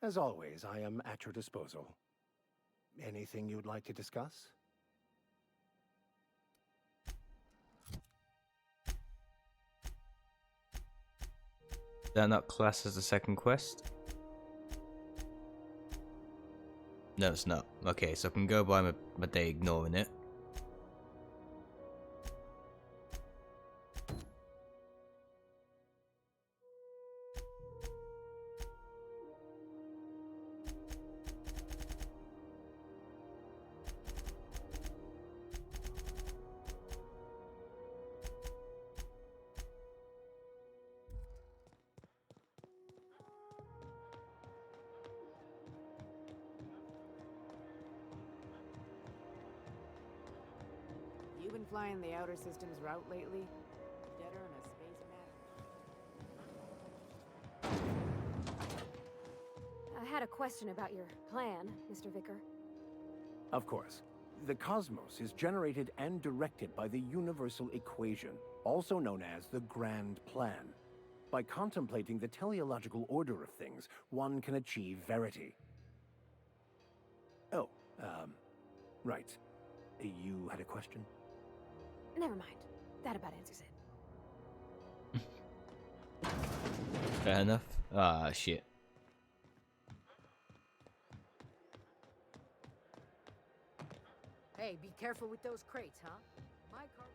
As always, I am at your disposal. Anything you'd like to discuss? Is that not classed as a second quest? No, it's not. Okay, so I can go by my day ignoring it. You been flying the outer systems route lately? Deader in a space mat? I had a question about your plan, Mr. Vicar. Of course. The cosmos is generated and directed by the universal equation, also known as the Grand Plan. By contemplating the teleological order of things, one can achieve verity. Oh, right. You had a question? Never mind. That about answers it. Fair enough. Ah, shit. Hey, be careful with those crates, huh? My car...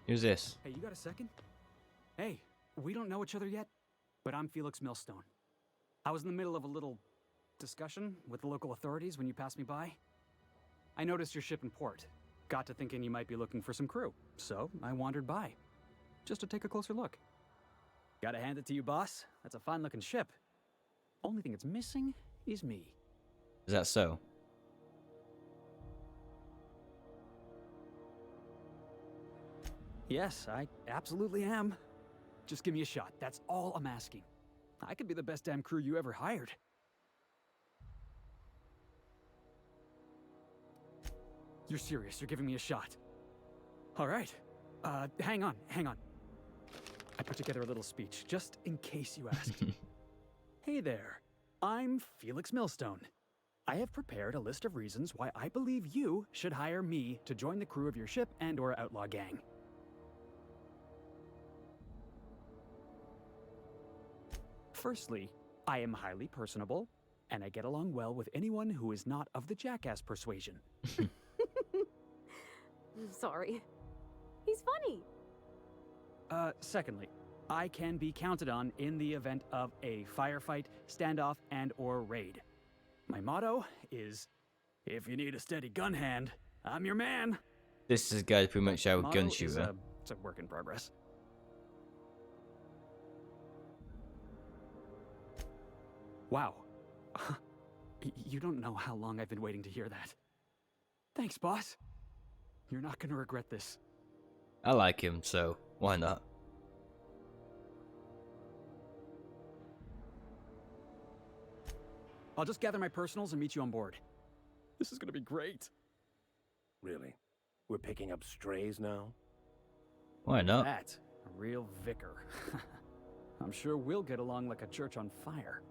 Who's this? Hey, you got a second? Hey, we don't know each other yet, but I'm Felix Millstone. I was in the middle of a little discussion with the local authorities when you passed me by. I noticed your ship in port. Got to thinking you might be looking for some crew, so I wandered by, just to take a closer look. Gotta hand it to you, boss. That's a fine-looking ship. Only thing it's missing is me. Is that so? Yes, I absolutely am. Just give me a shot. That's all I'm asking. I could be the best damn crew you ever hired. You're serious? You're giving me a shot? All right. Hang on. I put together a little speech, just in case you asked. Hey there. I'm Felix Millstone. I have prepared a list of reasons why I believe you should hire me to join the crew of your ship and/or outlaw gang. Firstly, I am highly personable, and I get along well with anyone who is not of the jackass persuasion. Sorry. He's funny. Secondly, I can be counted on in the event of a firefight, standoff, and/or raid. My motto is, if you need a steady gun hand, I'm your man. This is a guy pretty much our Motto gun is shooter. it's a work in progress. Wow. You don't know how long I've been waiting to hear that. Thanks, boss. You're not gonna regret this. I like him, so why not? I'll just gather my personals and meet you on board. This is gonna be great. Really? We're picking up strays now? Why not? That, a real vicar. I'm sure we'll get along like a church on fire.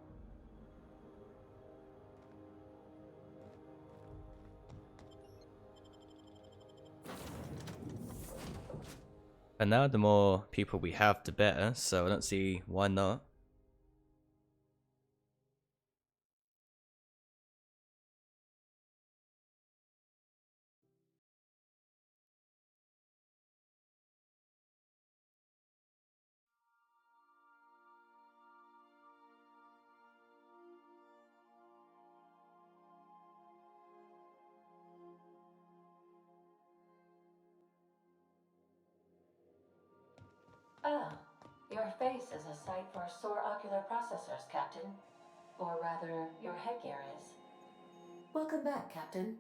And now the more people we have, the better, so I don't see why not. Ah, your face is a sight for sore ocular processors, Captain. Or rather, your headgear is. Welcome back, Captain.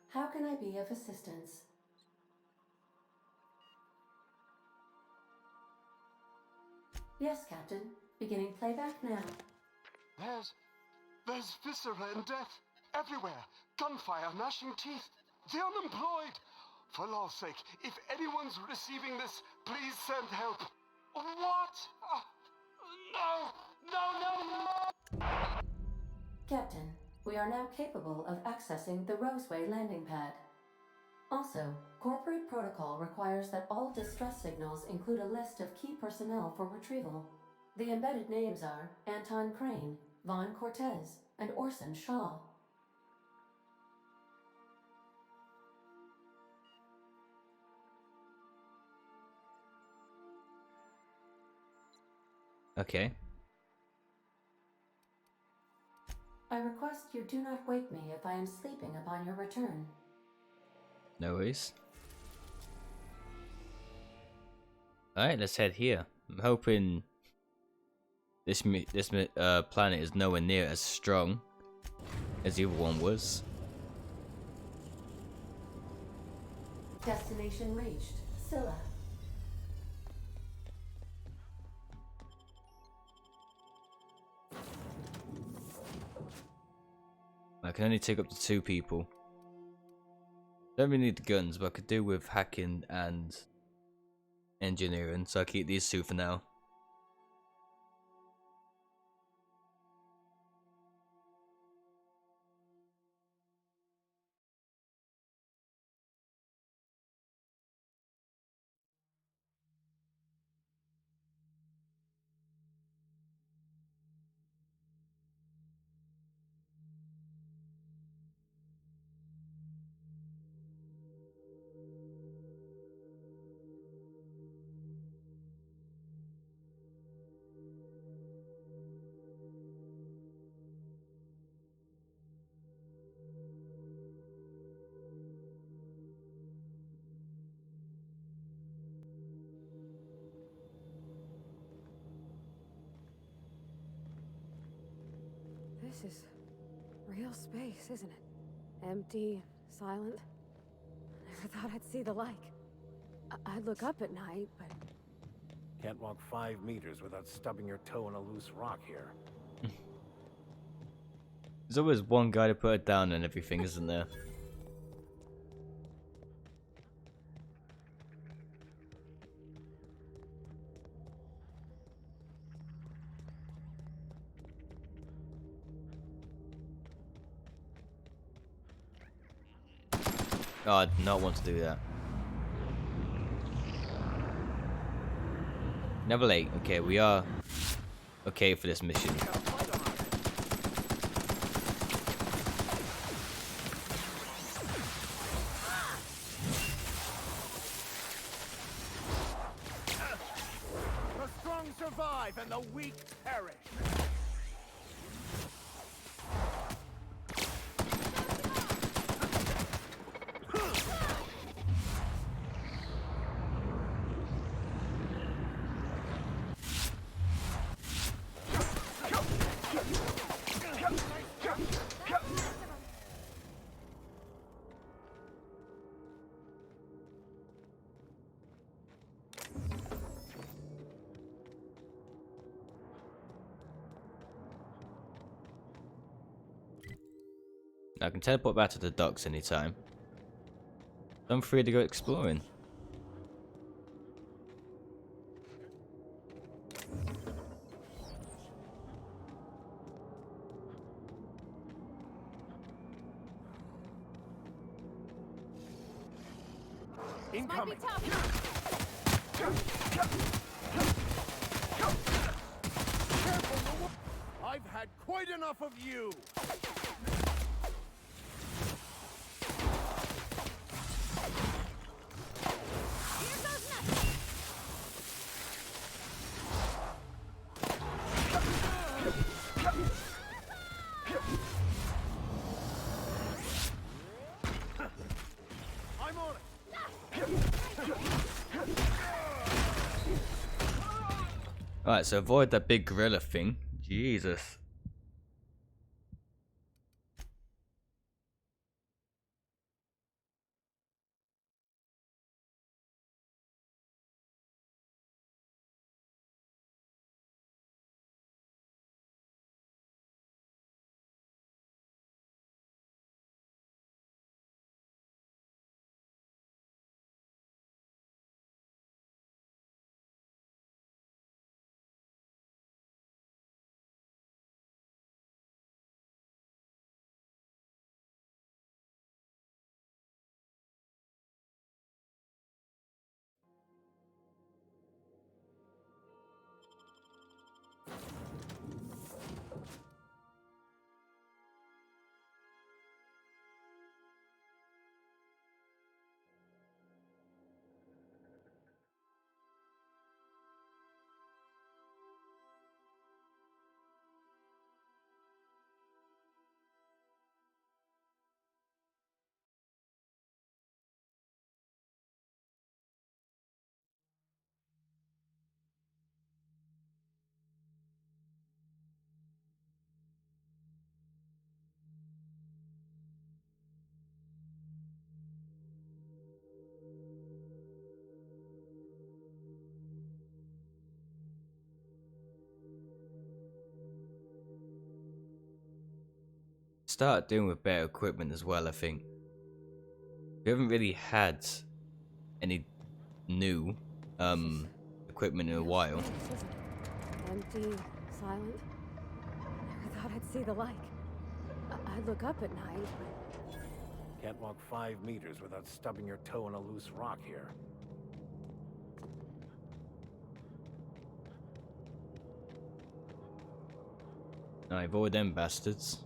How can I be of assistance? Yes, Captain. Beginning playback now. There's viscera and death everywhere. Gunfire, gnashing teeth. The unemployed. For law's sake, if anyone's receiving this, please send help. What? No! Captain, we are now capable of accessing the Roseway landing pad. Also, corporate protocol requires that all distress signals include a list of key personnel for retrieval. The embedded names are Anton Crane, Vaughn Cortez, and Orson Shaw. Okay. I request you do not wake me if I am sleeping upon your return. No worries. Alright, let's head here. I'm hoping this planet is nowhere near as strong as the other one was. Destination reached. Scylla. I can only take up to 2 people. Don't really need the guns, but I could do with hacking and engineering, so I'll keep these 2 for now. This is real space, isn't it? Empty, silent. I never thought I'd see the like. I'd look up at night, but... Can't walk 5 meters without stubbing your toe in a loose rock here. There's always one guy to put it down and everything, isn't there? Oh, I do not want to do that. Level 8. Okay, we are okay for this mission. The strong survive and the weak perish. I can teleport back to the docks anytime. I'm free to go exploring. Incoming. Careful, I've had quite enough of you. I'm on it. Alright, so avoid that big gorilla thing. Jesus. Start doing with better equipment as well, I think. We haven't really had any new equipment in a while. Empty, silent. Never thought I'd see the like. I'd look up at night, but... Can't walk 5 meters without stubbing your toe in a loose rock here. I avoid them bastards.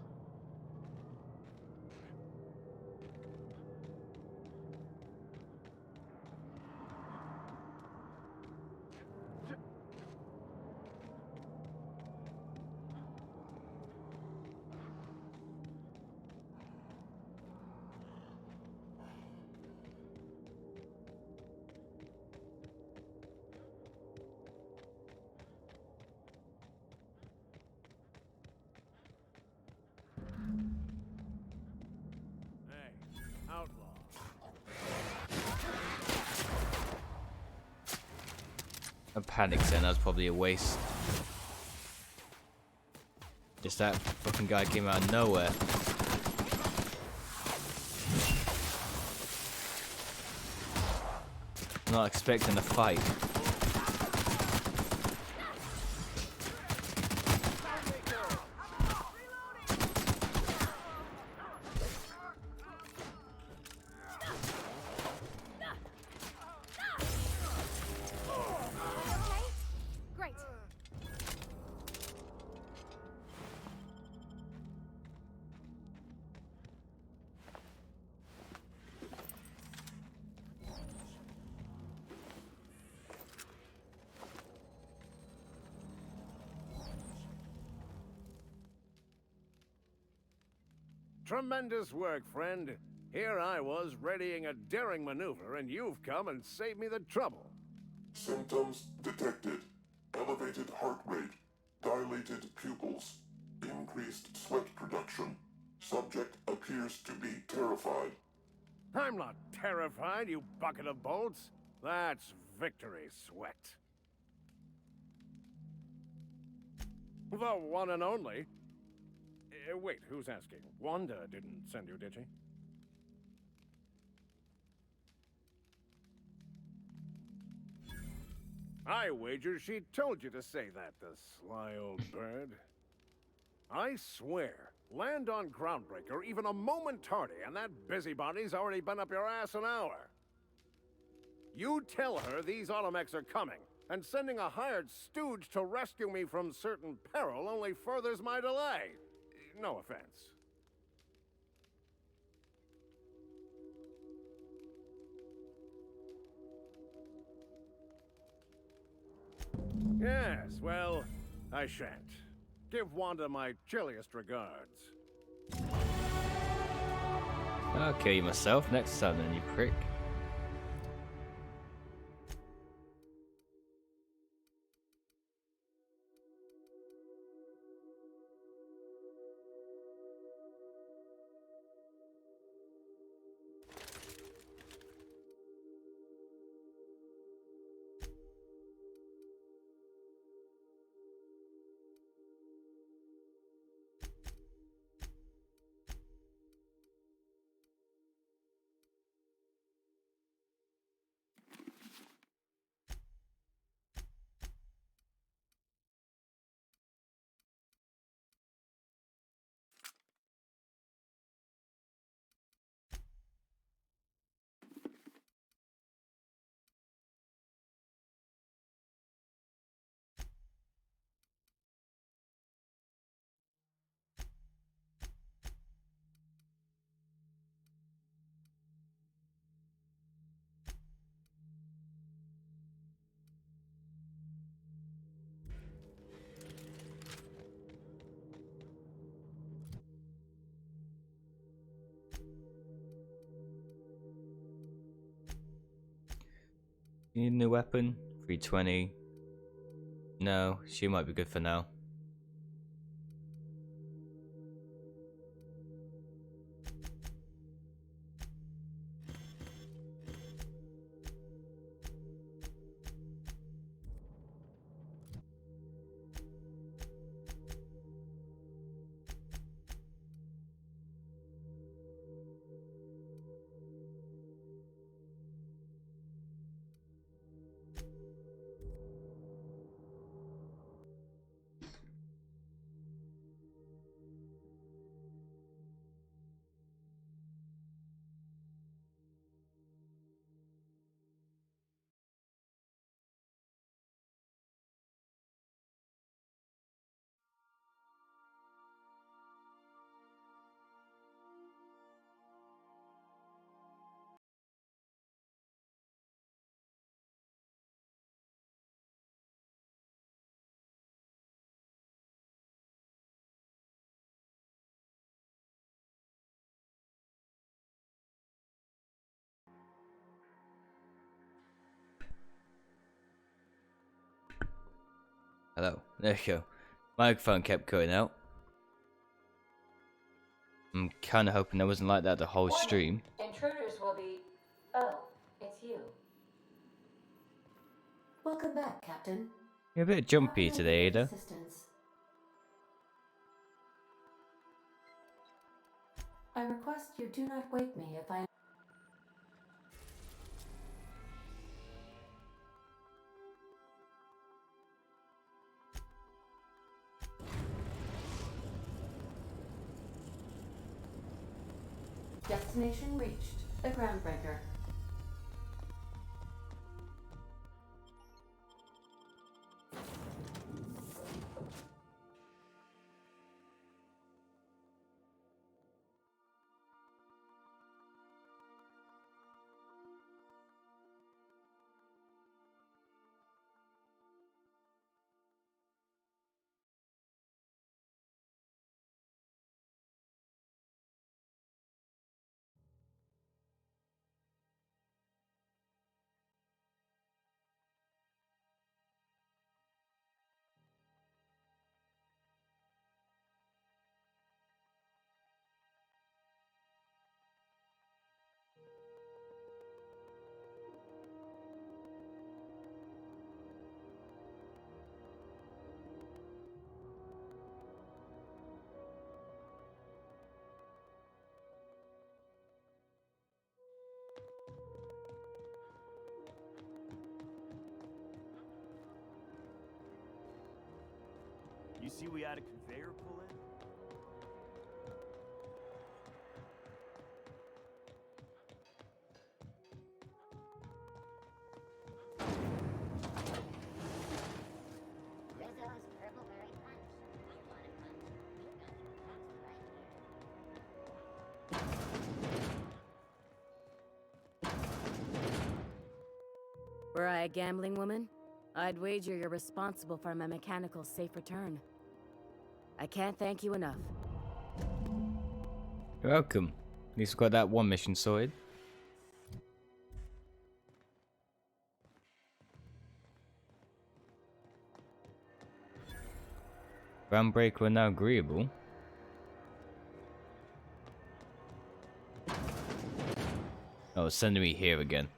A panic then, that was probably a waste. Just that fucking guy came out of nowhere. Not expecting a fight. Tremendous work, friend. Here I was readying a daring maneuver, and you've come and saved me the trouble. Symptoms detected. Elevated heart rate, dilated pupils, increased sweat production. Subject appears to be terrified. I'm not terrified, you bucket of bolts. That's victory sweat. The one and only. Wait, who's asking? Wanda didn't send you, did she? I wager she told you to say that, the sly old bird. I swear, land on Groundbreaker even a moment tardy, and that busybody's already been up your ass an hour. You tell her these automechs are coming, and sending a hired stooge to rescue me from certain peril only furthers my delay. No offense. Yes, well, I shan't. Give Wanda my chilliest regards. I'll kill you myself next time then, you prick. You need a new weapon? 320. No, she might be good for now. Hello. There you go. Microphone kept cutting out. I'm kind of hoping that wasn't like that the whole stream. Intruders will be... Oh, it's you. Welcome back, Captain. You're a bit jumpy today, Ada. Assistance. I request you do not wake me if I... Destination reached. The Groundbreaker. You see we had a conveyor pull in? Rizzo's Purple Berry Punch. You want a punch? We've got your punch right here. Were I a gambling woman, I'd wager you're responsible for my mechanical safe return. I can't thank you enough. You're welcome. At least we got that one mission sorted. Groundbreaker are now agreeable. Oh, it's sending me here again.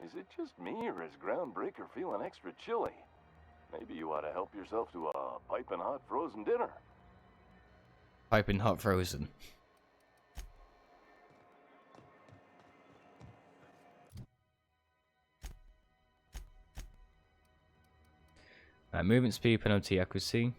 Is it just me, or is Groundbreaker feeling extra chilly? Maybe you ought to help yourself to a piping hot frozen dinner. Piping hot frozen. Movement speed, penalty, accuracy.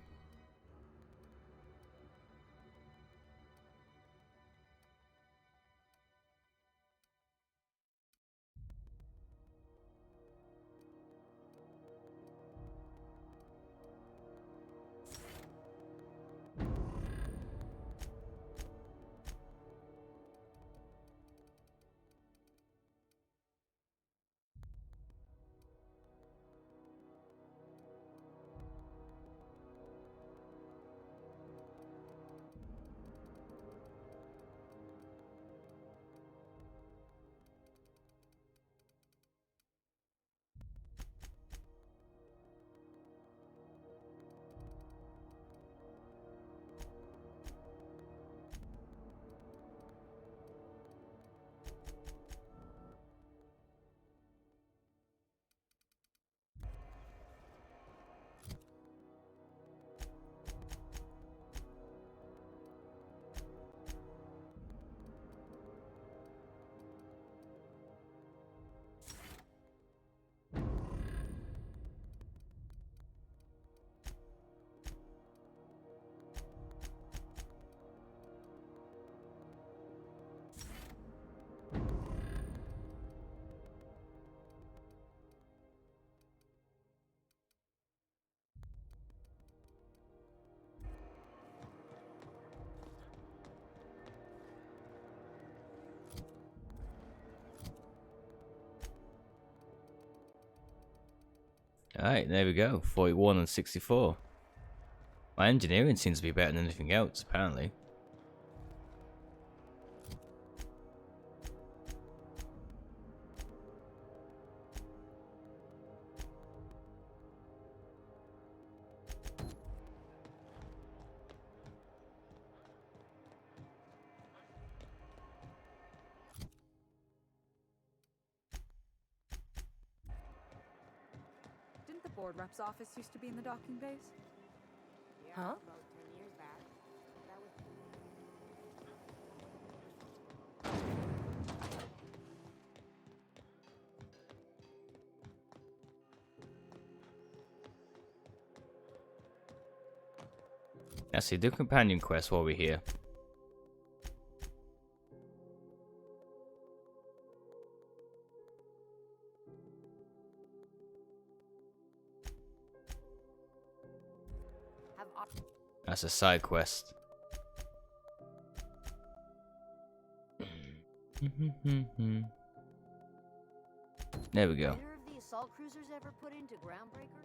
Alright, there we go. 41 and 64. My engineering seems to be better than anything else, apparently. board rep's office used to be in the docking bays? Yeah, Huh? about 10 years back. That was... Let's see, do companion quest while we're here. That's a side quest. There we go. Either of the assault cruisers ever put into Groundbreaker?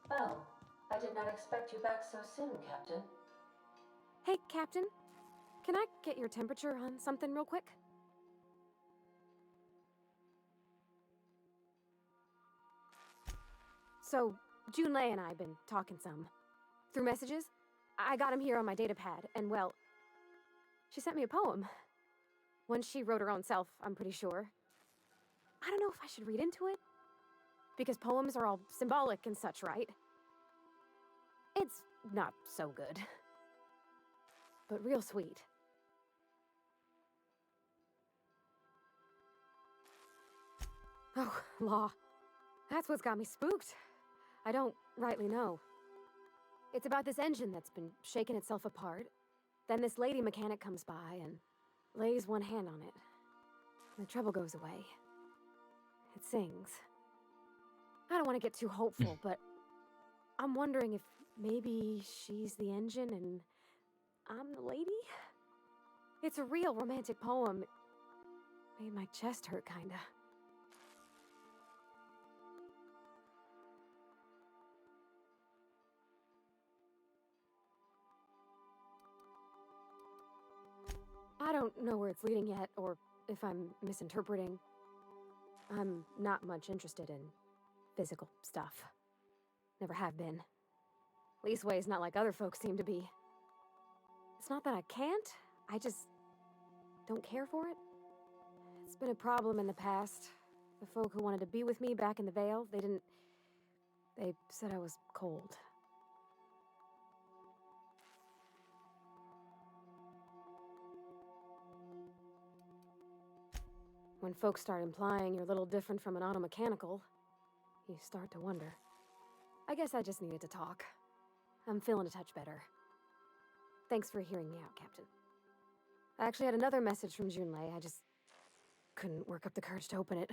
Oh, I did not expect you back so soon, Captain. Hey, Captain. Can I get your temperature on something real quick? So, Junlei and I have been talking some. Through messages. I got him here on my datapad, and well, she sent me a poem. One she wrote her own self, I'm pretty sure. I don't know if I should read into it. Because poems are all symbolic and such, right? It's not so good. But real sweet. Oh, law. That's what's got me spooked. I don't rightly know. It's about this engine that's been shaking itself apart. Then this lady mechanic comes by and lays one hand on it. The trouble goes away. It sings. I don't want to get too hopeful, but I'm wondering if maybe she's the engine and I'm the lady? It's a real romantic poem. Made my chest hurt, kinda. I don't know where it's leading yet, or if I'm misinterpreting. I'm not much interested in physical stuff. Never have been. Leastways, not like other folks seem to be. It's not that I can't, I just don't care for it. It's been a problem in the past. The folk who wanted to be with me back in the Vale, they said I was cold. When folks start implying you're a little different from an automechanical, you start to wonder. I guess I just needed to talk. I'm feeling a touch better. Thanks for hearing me out, Captain. I actually had another message from Junlei. I just couldn't work up the courage to open it.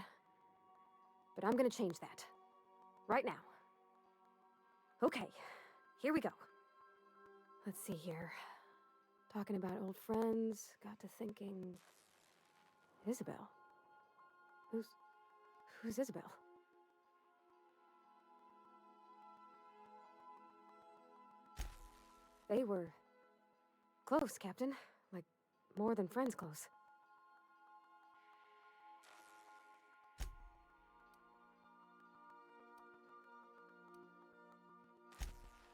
But I'm gonna change that. Right now. Okay, here we go. Let's see here. Talking about old friends, got to thinking... Isabel? Who's Isabel? They were close, Captain. Like, more than friends close.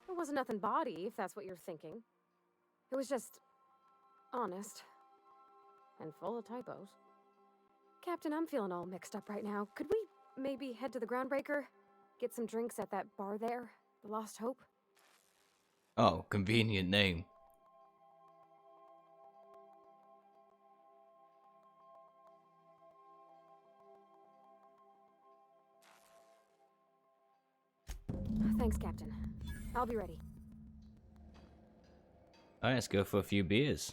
It wasn't nothing bawdy, if that's what you're thinking. It was just honest. And full of typos. Captain, I'm feeling all mixed up right now. Could we maybe head to the Groundbreaker? Get some drinks at that bar there? The Lost Hope? Oh, convenient name. Thanks, Captain. I'll be ready. Alright, let's go for a few beers.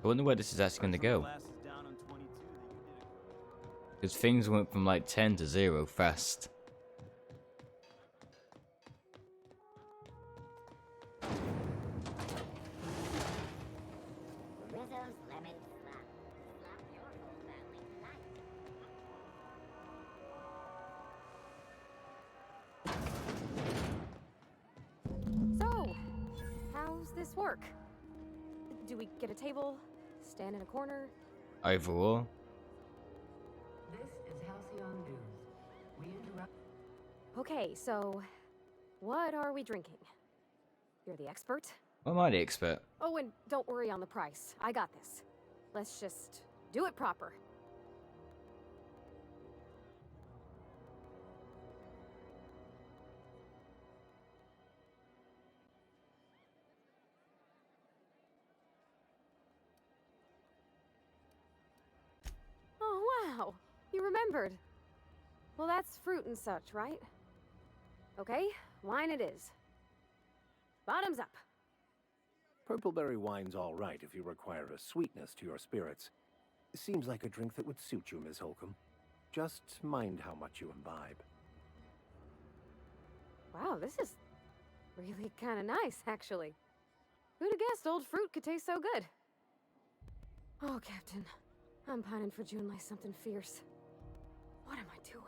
I wonder where this is actually going to go. Because things went from like 10 to 0 fast. Rizzo's lemon slap. Slap your whole family tonight. So, how's this work? Do we get a table? Stand in a corner? Overall. This is Halcyon News. We interrupt. Okay, so what are we drinking? You're the expert? What am I the expert? Oh, and don't worry on the price. I got this. Let's just do it proper. Oh, wow. You remembered. Well, that's fruit and such, right? Okay, wine it is. Bottoms up. Purpleberry wine's all right if you require a sweetness to your spirits. Seems like a drink that would suit you, Miss Holcomb. Just mind how much you imbibe. Wow, this is really kind of nice, actually. Who'd have guessed old fruit could taste so good? Oh, Captain. I'm pining for June like something fierce. What am I doing?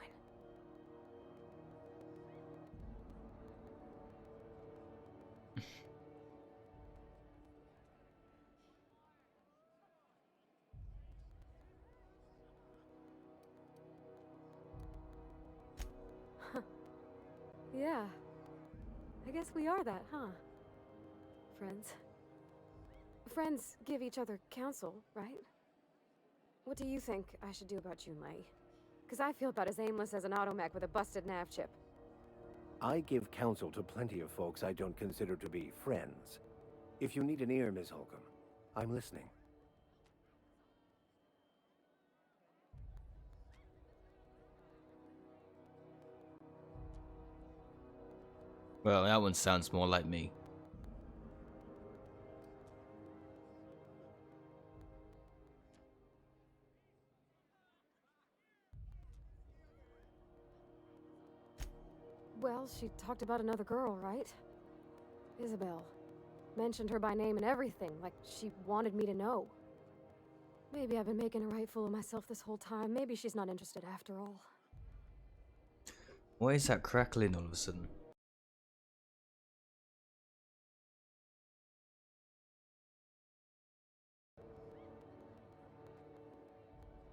Yeah. I guess we are that, huh? Friends. Friends give each other counsel, right? What do you think I should do about Junlei? Because I feel about as aimless as an automech with a busted nav chip. I give counsel to plenty of folks I don't consider to be friends. If you need an ear, Miss Holcomb, I'm listening. Well, that one sounds more like me. Well, she talked about another girl, right? Isabel. Mentioned her by name and everything, like she wanted me to know. Maybe I've been making a right fool of myself this whole time. Maybe she's not interested after all. Why is that crackling all of a sudden?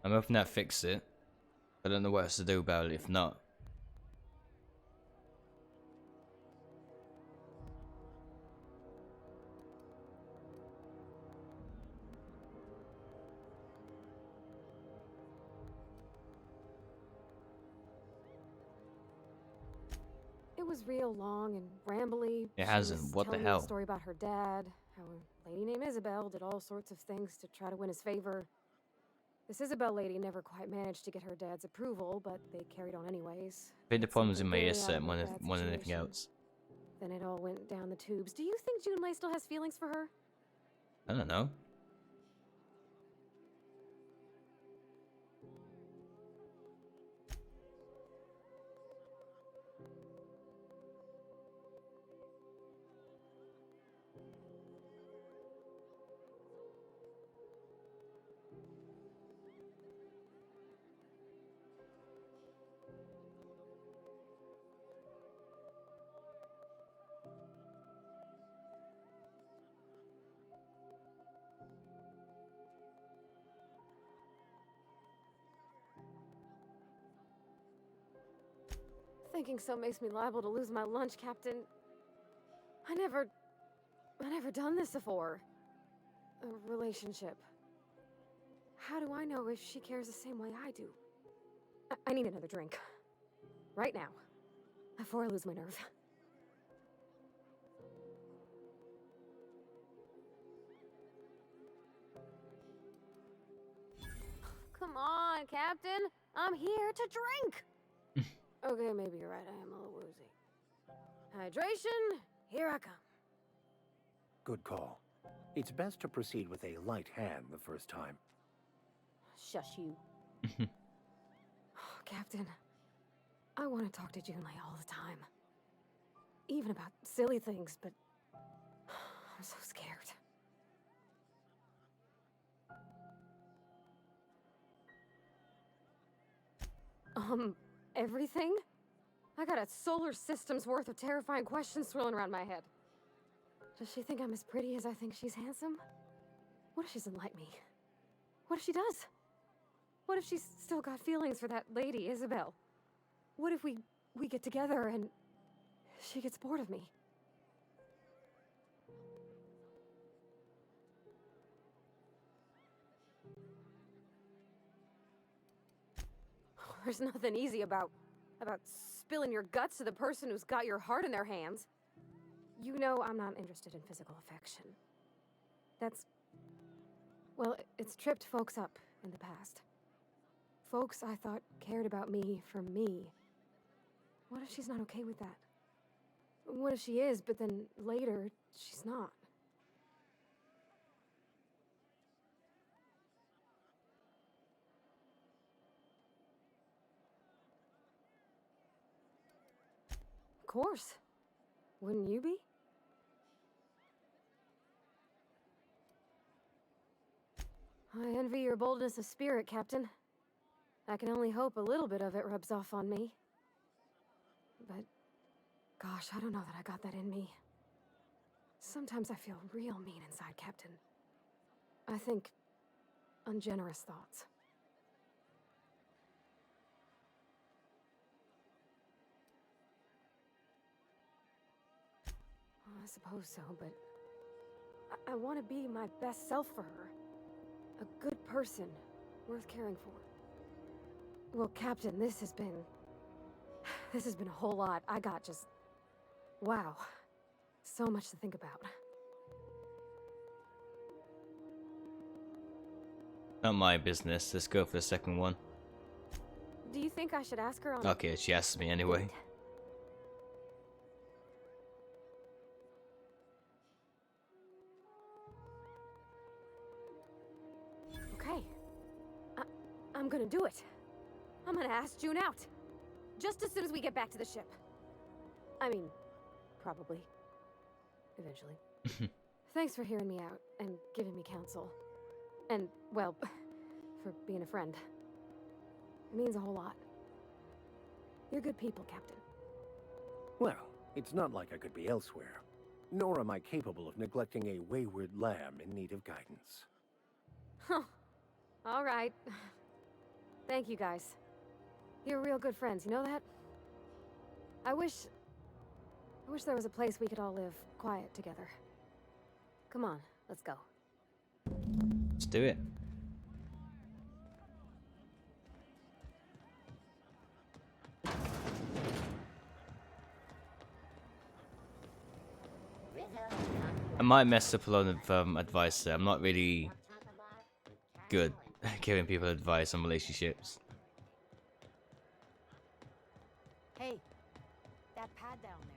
I'm hoping that fixed it. I don't know what else to do about it if not. It was real long and rambly. It She hasn't. was What the telling me a hell? story about her dad, how a lady named Isabel did all sorts of things to try to win his favor. This Isabel lady never quite managed to get her dad's approval, but they carried on anyways. I think the It problem's seemed in my like earset barely out of a more bad than anything situation. else. Then it all went down the tubes. Do you think Junlei still has feelings for her? I don't know. Thinking so makes me liable to lose my lunch, Captain. I never done this before. A relationship. How do I know if she cares the same way I do? I need another drink. Right now. Before I lose my nerve. Come on, Captain. I'm here to drink. Okay, maybe you're right. I am a little woozy. Hydration, here I come. Good call. It's best to proceed with a light hand the first time. Shush you. Captain, I want to talk to Junlei all the time. Even about silly things, but I'm so scared. Everything? I got a solar system's worth of terrifying questions swirling around my head. Does she think I'm as pretty as I think she's handsome? What if she doesn't like me? What if she does? What if she's still got feelings for that lady, Isabel? What if we get together and she gets bored of me? There's nothing easy about spilling your guts to the person who's got your heart in their hands. You know I'm not interested in physical affection. Well, it's tripped folks up in the past. Folks I thought cared about me for me. What if she's not okay with that? What if she is, but then later, she's not? Of course. Wouldn't you be? I envy your boldness of spirit, Captain. I can only hope a little bit of it rubs off on me. But, gosh, I don't know that I got that in me. Sometimes I feel real mean inside, Captain. I think ungenerous thoughts. I suppose so, but I want to be my best self for her. A good person, worth caring for. Well, Captain, this has been a whole lot. I got just... wow. So much to think about. Not my business. Let's go for the second one. Do you think I should ask her on... Okay, she asked me anyway. Okay. I'm gonna do it. I'm gonna ask June out. Just as soon as we get back to the ship. I mean, probably. Eventually. Thanks for hearing me out and giving me counsel. And, well, for being a friend. It means a whole lot. You're good people, Captain. Well, it's not like I could be elsewhere. Nor am I capable of neglecting a wayward lamb in need of guidance. Huh. All right. Thank you, guys. You're real good friends, you know that? I wish there was a place we could all live quiet together. Come on, let's go. Let's do it. I might mess up a lot of advice there. I'm not really good at giving people advice on relationships. Hey, that pad down there.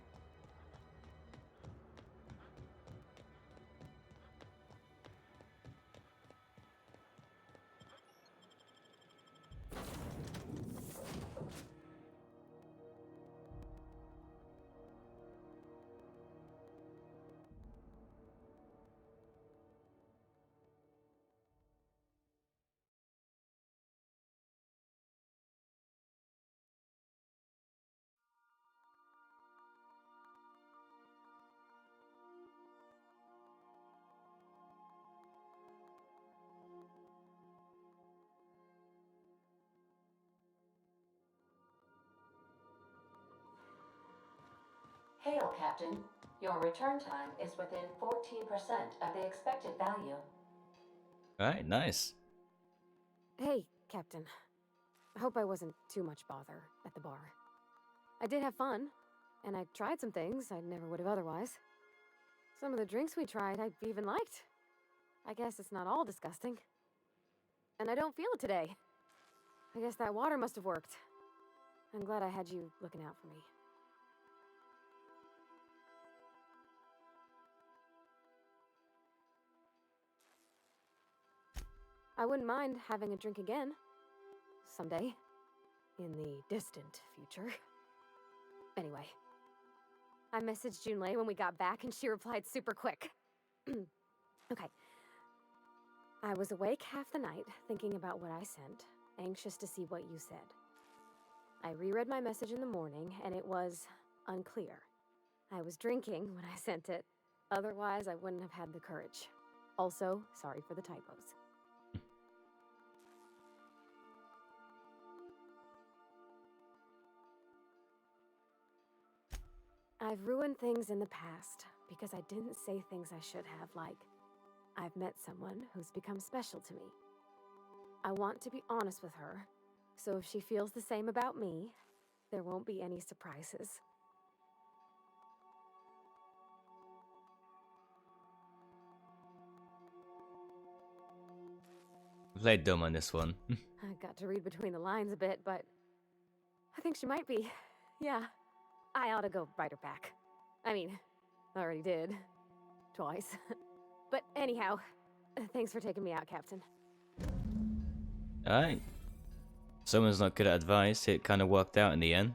Hail, Captain. Your return time is within 14% of the expected value. Alright, nice. Hey, Captain. I hope I wasn't too much bother at the bar. I did have fun, and I tried some things I never would have otherwise. Some of the drinks we tried I even liked. I guess it's not all disgusting. And I don't feel it today. I guess that water must have worked. I'm glad I had you looking out for me. I wouldn't mind having a drink again. Someday. In the distant future. Anyway. I messaged Junlei when we got back and she replied super quick. Okay. I was awake half the night, thinking about what I sent, anxious to see what you said. I reread my message in the morning, and it was unclear. I was drinking when I sent it. Otherwise, I wouldn't have had the courage. Also, sorry for the typos. I've ruined things in the past because I didn't say things I should have, like, I've met someone who's become special to me. I want to be honest with her, so if she feels the same about me, there won't be any surprises. Played dumb on this one. I got to read between the lines a bit, but I think she might be. Yeah, I ought to go write her back. I mean, I already did. Twice. But anyhow, thanks for taking me out, Captain. Alright. Someone's not good at advice. It kind of worked out in the end.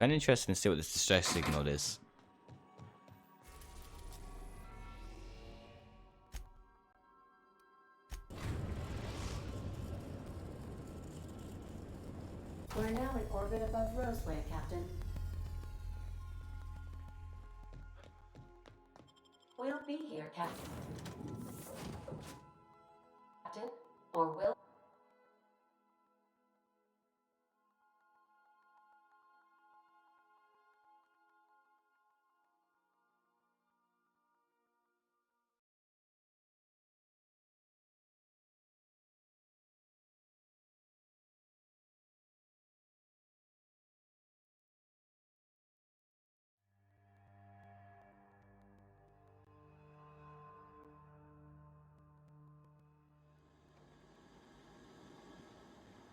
Kind of interesting to see what this distress signal is. We're now in orbit above Roseway, Captain. We'll be here, Captain. Captain, or will...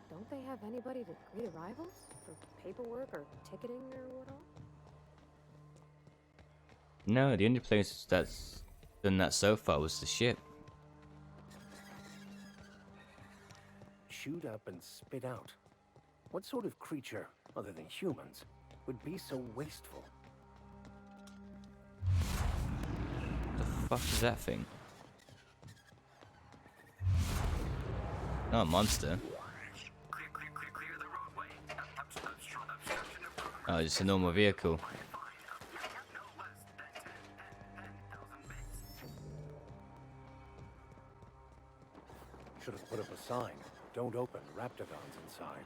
Don't they have anybody to greet arrivals? For paperwork or ticketing or what all? No, the only place that's done that so far was the ship. Shoot up and spit out. What sort of creature, other than humans, would be so wasteful? The fuck is that thing? Not a monster. Oh, just a normal vehicle. Should have put up a sign. Don't open Raptidons inside.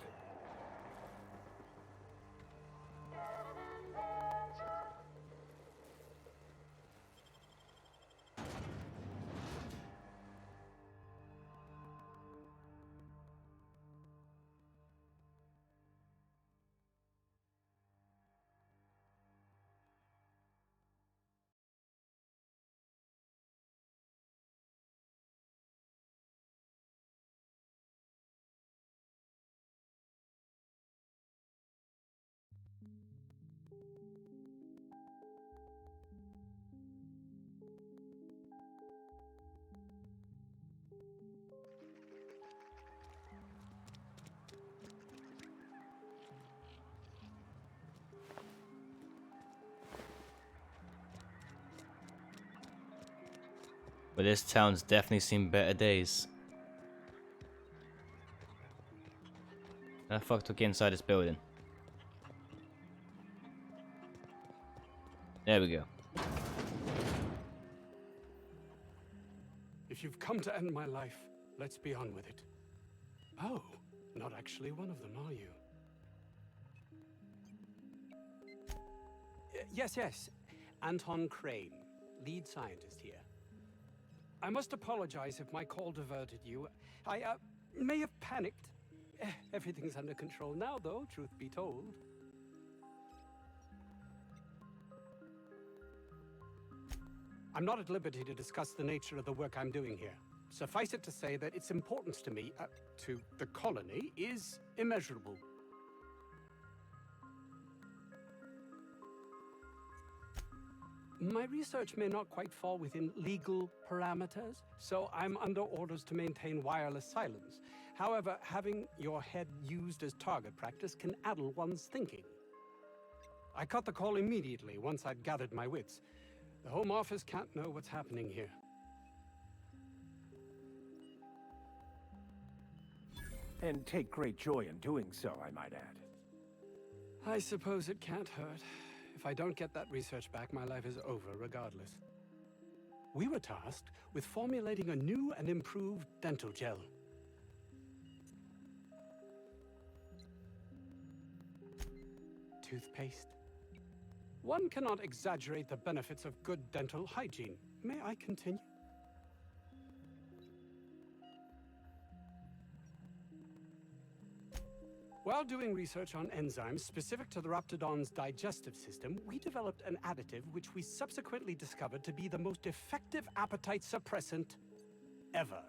But this town's definitely seen better days. How the fuck to get inside this building? There we go. If you've come to end my life, let's be on with it. Oh, not actually one of them, are you? Yes. Anton Crane, lead scientist here. I must apologize if my call diverted you. I may have panicked. Everything's under control now, though, truth be told. I'm not at liberty to discuss the nature of the work I'm doing here. Suffice it to say that its importance to me, to the colony, is immeasurable. My research may not quite fall within legal parameters, so I'm under orders to maintain wireless silence. However, having your head used as target practice can addle one's thinking. I cut the call immediately once I'd gathered my wits. The Home Office can't know what's happening here. And take great joy in doing so, I might add. I suppose it can't hurt. If I don't get that research back, my life is over regardless. We were tasked with formulating a new and improved dental gel. Toothpaste. One cannot exaggerate the benefits of good dental hygiene. May I continue? While doing research on enzymes specific to the Raptidon's digestive system, we developed an additive which we subsequently discovered to be the most effective appetite suppressant ever.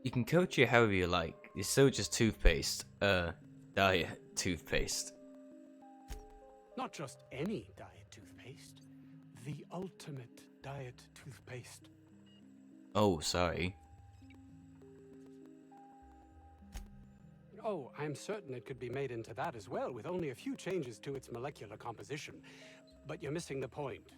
You can coach it however you like. It's still just toothpaste. Diet toothpaste. Not just any diet toothpaste. The ultimate diet toothpaste. Oh, sorry. Oh, I'm certain it could be made into that as well, with only a few changes to its molecular composition. But you're missing the point.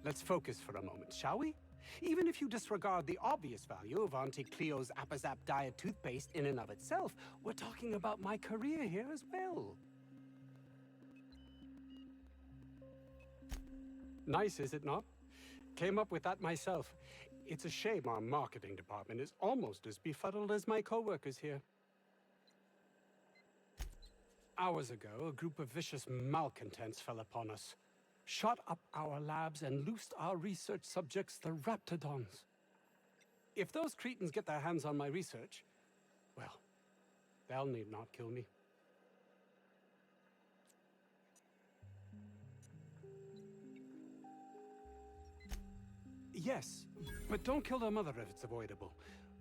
Let's focus for a moment, shall we? Even if you disregard the obvious value of Auntie Cleo's Appazap diet toothpaste in and of itself, we're talking about my career here as well. Nice, is it not? Came up with that myself. It's a shame our marketing department is almost as befuddled as my co-workers here. Hours ago, a group of vicious malcontents fell upon us, shot up our labs and loosed our research subjects, the Raptidons. If those cretins get their hands on my research, well, they'll need not kill me. Yes, but don't kill their mother if it's avoidable.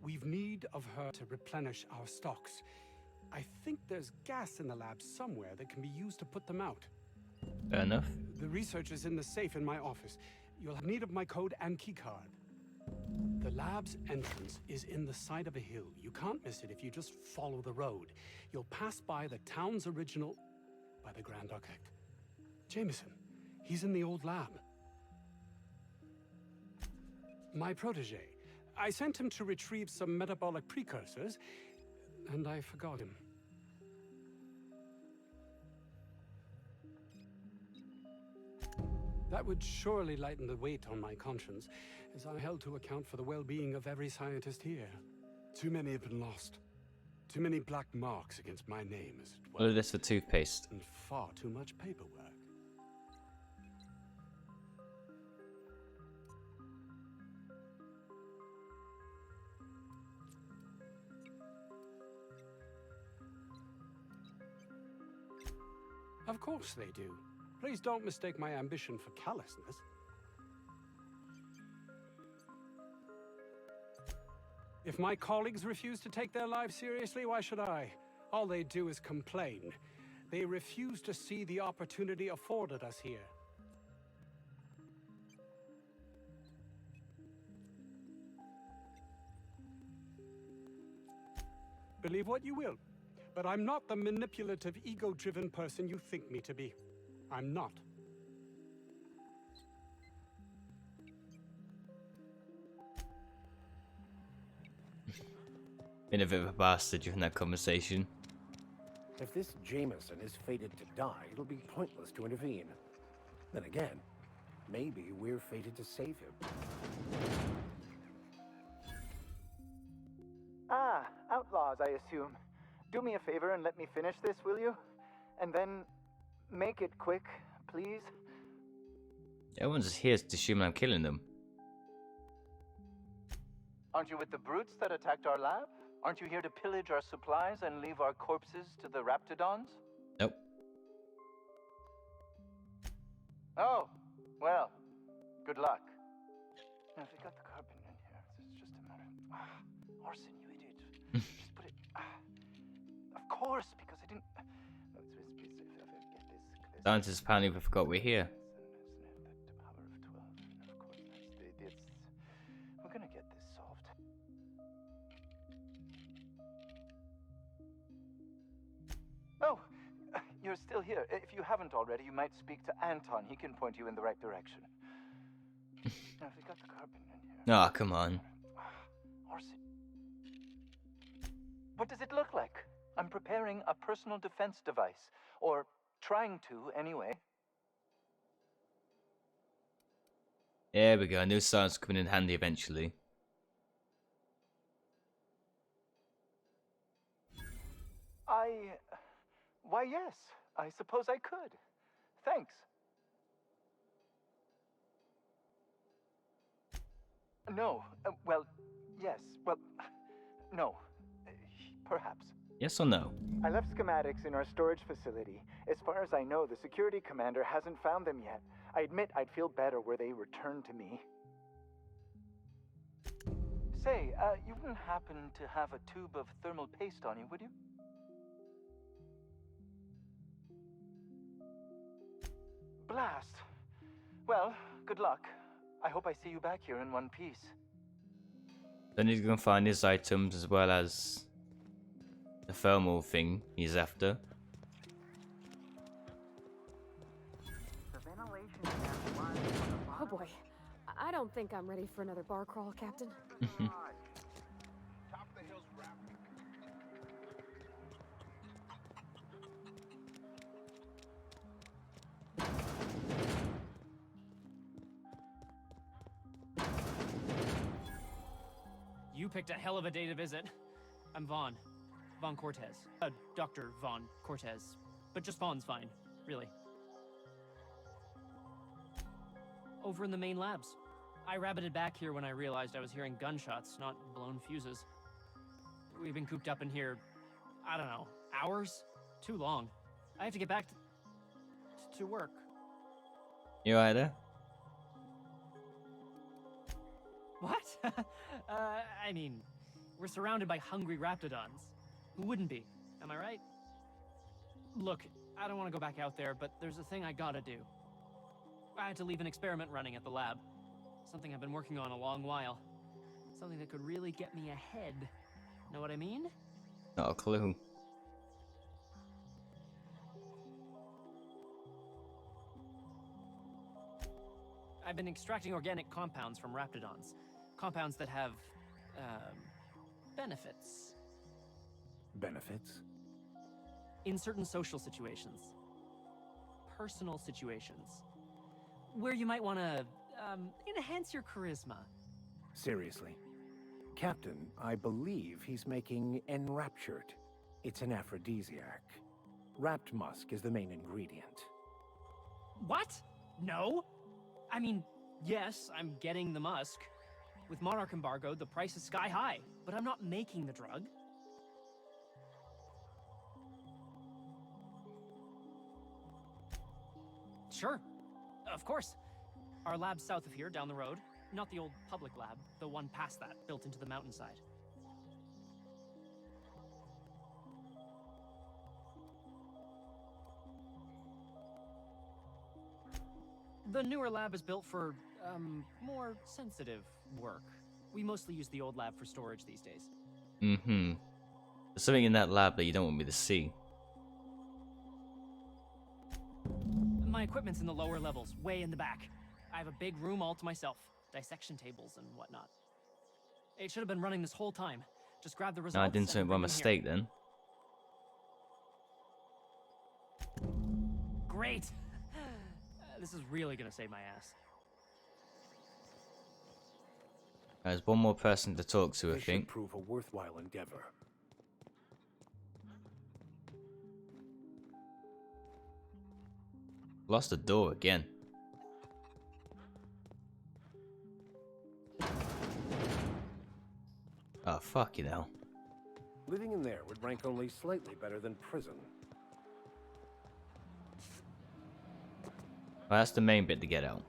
We've need of her to replenish our stocks. I think there's gas in the lab somewhere that can be used to put them out. Fair enough. The research is in the safe in my office. You'll have need of my code and keycard. The lab's entrance is in the side of a hill. You can't miss it if you just follow the road. You'll pass by the town's original... by the Grand Architect. Jameson. He's in the old lab. My protege. I sent him to retrieve some metabolic precursors, and I forgot him. That would surely lighten the weight on my conscience, as I'm held to account for the well-being of every scientist here. Too many have been lost. Too many black marks against my name, as it were. All of this for toothpaste. And far too much paperwork. Of course they do. Please don't mistake my ambition for callousness. If my colleagues refuse to take their lives seriously, why should I? All they do is complain. They refuse to see the opportunity afforded us here. Believe what you will, but I'm not the manipulative, ego-driven person you think me to be. I'm not. Been a bit of a bastard during that conversation. If this Jameson is fated to die, it'll be pointless to intervene. Then again, maybe we're fated to save him. Ah, outlaws, I assume. Do me a favor and let me finish this, will you? And then make it quick, please. Everyone's just here to assume I'm killing them. Aren't you with the brutes that attacked our lab? Aren't you here to pillage our supplies and leave our corpses to the Raptidons? Nope. Oh, well, good luck. Now, if you got the carbon in here, it's just a matter of... Arson, you idiot. Just put it... Of course, because I didn't... Scientists apparently forgot we're here. We're gonna get this solved. Oh, you're still here. If you haven't already, you might speak to Anton. He can point you in the right direction. Now, if we got the carbon in here. Oh, come on. What does it look like? I'm preparing a personal defense device. Or trying to, anyway. There we go. I knew science coming in handy eventually. Why, yes. I suppose I could. Thanks. No. Well, yes. Well, no. Perhaps. Yes or no? I left schematics in our storage facility. As far as I know, the security commander hasn't found them yet. I admit I'd feel better were they returned to me. Say, you wouldn't happen to have a tube of thermal paste on you, would you? Blast. Well, good luck. I hope I see you back here in one piece. Then he's gonna find his items as well as the thermal thing he's after. Oh boy. I don't think I'm ready for another bar crawl, Captain. You picked a hell of a day to visit. I'm Vaughn. Vaughn Cortez. Dr. Vaughn Cortez. But just Vaughn's fine, really. Over in the main labs. I rabbited back here when I realized I was hearing gunshots, not blown fuses. We've been cooped up in here, I don't know, hours? Too long. I have to get back to work. You alright there? What? I mean, we're surrounded by hungry raptidons. Who wouldn't be? Am I right? Look, I don't want to go back out there, but there's a thing I gotta do. I had to leave an experiment running at the lab. Something I've been working on a long while. Something that could really get me ahead. Know what I mean? Not a clue. I've been extracting organic compounds from raptidons. Compounds that have, benefits. Benefits? In certain social situations. Personal situations. Where you might want to, enhance your charisma. Seriously. Captain, I believe he's making enraptured. It's an aphrodisiac. Wrapped musk is the main ingredient. What? No? I mean, yes, I'm getting the musk. With Monarch embargo, the price is sky high, but I'm not making the drug. Sure, of course. Our lab's south of here, down the road. Not the old public lab, the one past that, built into the mountainside. The newer lab is built for, more sensitive work. We mostly use the old lab for storage these days. Mm-hmm. There's something in that lab that you don't want me to see. My equipment's in the lower levels, way in the back. I have a big room all to myself. Dissection tables and whatnot. It should have been running this whole time. Just grab the results. No, I didn't do it by mistake then. Great! This is really gonna save my ass. There's one more person to talk to, I This think. should prove a worthwhile endeavor. Lost the door again. Oh, fuck you know. Living in there would rank only slightly better than prison. Well, that's the main bit to get out.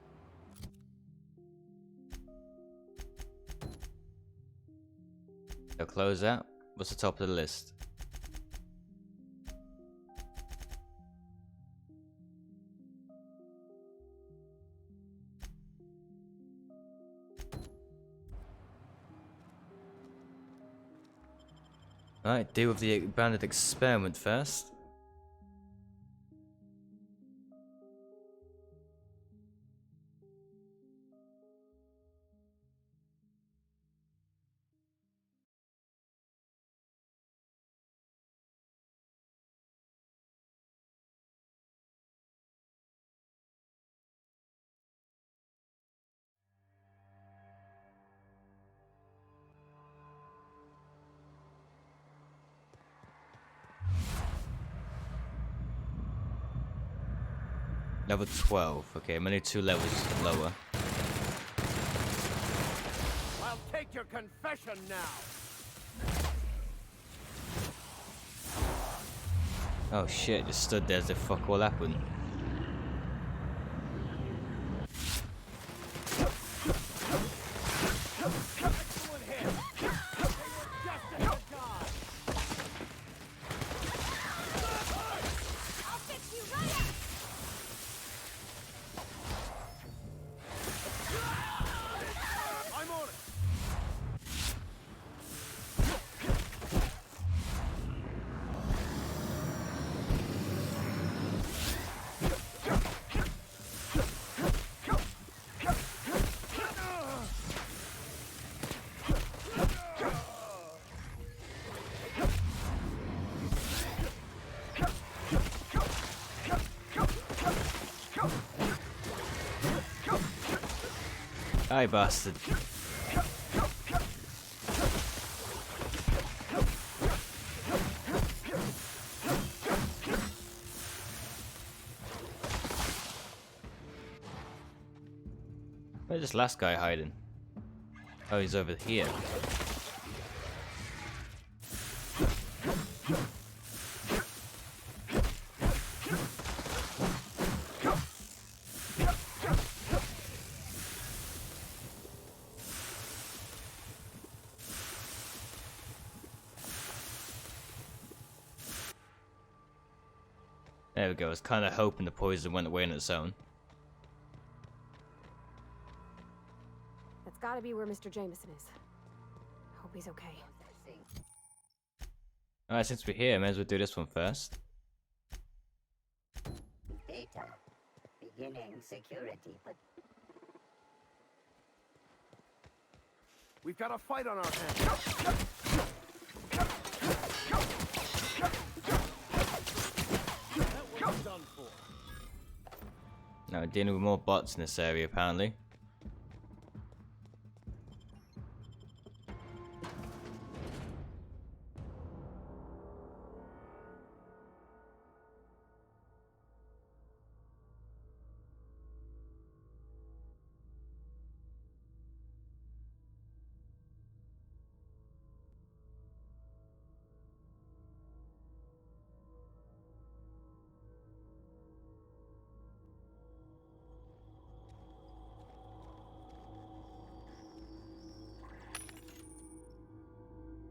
So close that. What's the top of the list? Alright, deal with the abandoned experiment first. Level 12. Okay, I'm only 2 levels lower. I'll take your confession now. Oh shit, just stood there as if fuck all happened. Aye, bastard. Where's this last guy hiding? Oh, he's over here. There we go. I was kind of hoping the poison went away on its own. That's gotta be where Mr. Jameson is. Hope he's okay. Alright, since we're here, may as well do this one first. Data. Beginning security, but We've got a fight on our hands. Done for. Now we're dealing with more bots in this area, apparently.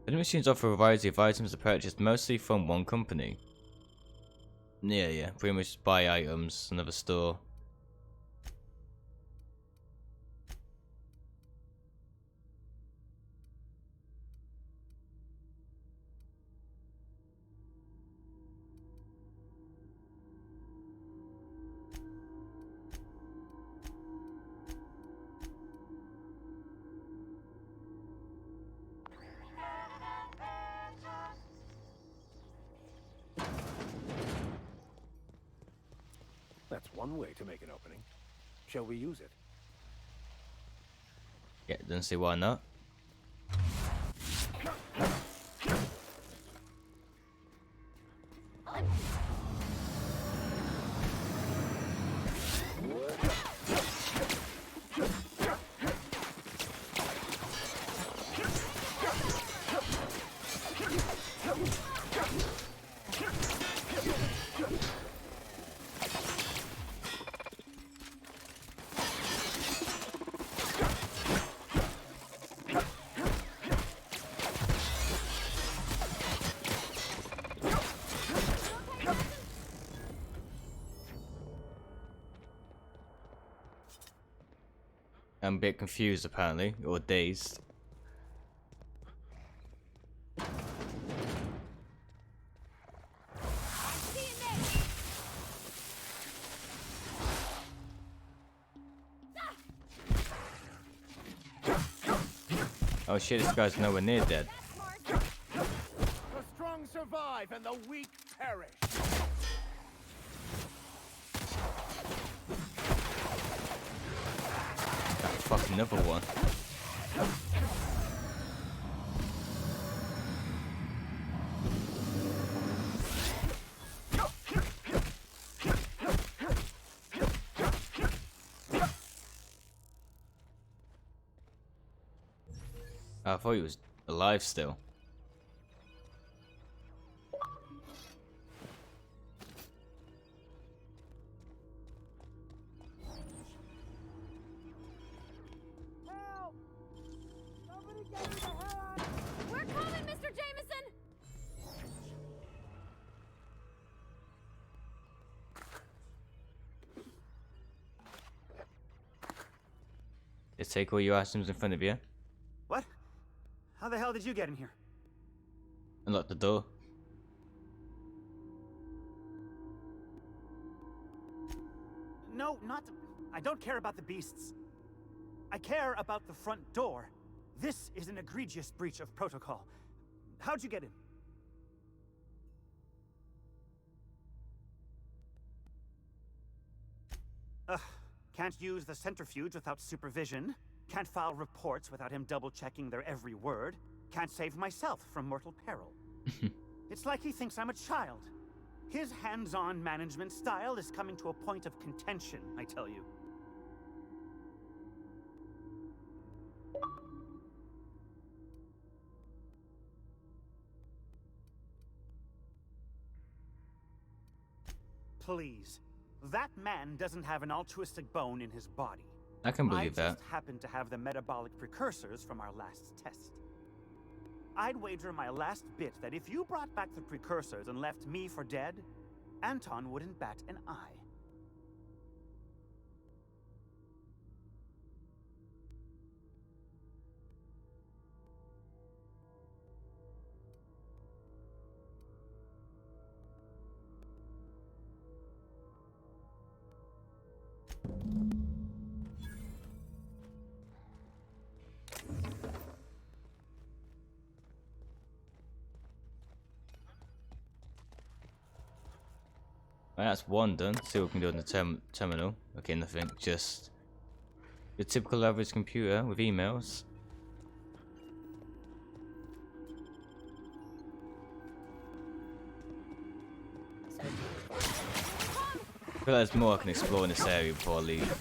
The machines offer a variety of items to purchase, mostly from one company. Yeah, pretty much buy items, another store. That's one way to make an opening. Shall we use it? Yeah, don't see why not. I'm a bit confused apparently, or dazed. Oh shit, this guy's nowhere near dead. The strong survive and the weak perish. Fuck, another one. I thought he was alive still. We're coming, Mr. Jameson! Just take all your items in front of you. What? How the hell did you get in here? Unlock the door. No, not... I don't care about the beasts. I care about the front door. This is an egregious breach of protocol. How'd you get in? Ugh. Can't use the centrifuge without supervision. Can't file reports without him double-checking their every word. Can't save myself from mortal peril. It's like he thinks I'm a child. His hands-on management style is coming to a point of contention, I tell you. Please. That man doesn't have an altruistic bone in his body. I can believe that. I just happen to have the metabolic precursors from our last test. I'd wager my last bit that if you brought back the precursors and left me for dead, Anton wouldn't bat an eye. Right, that's one done. See what we can do on the terminal. Okay, nothing. Just your typical average computer with emails. I feel like there's more I can explore in this area before I leave.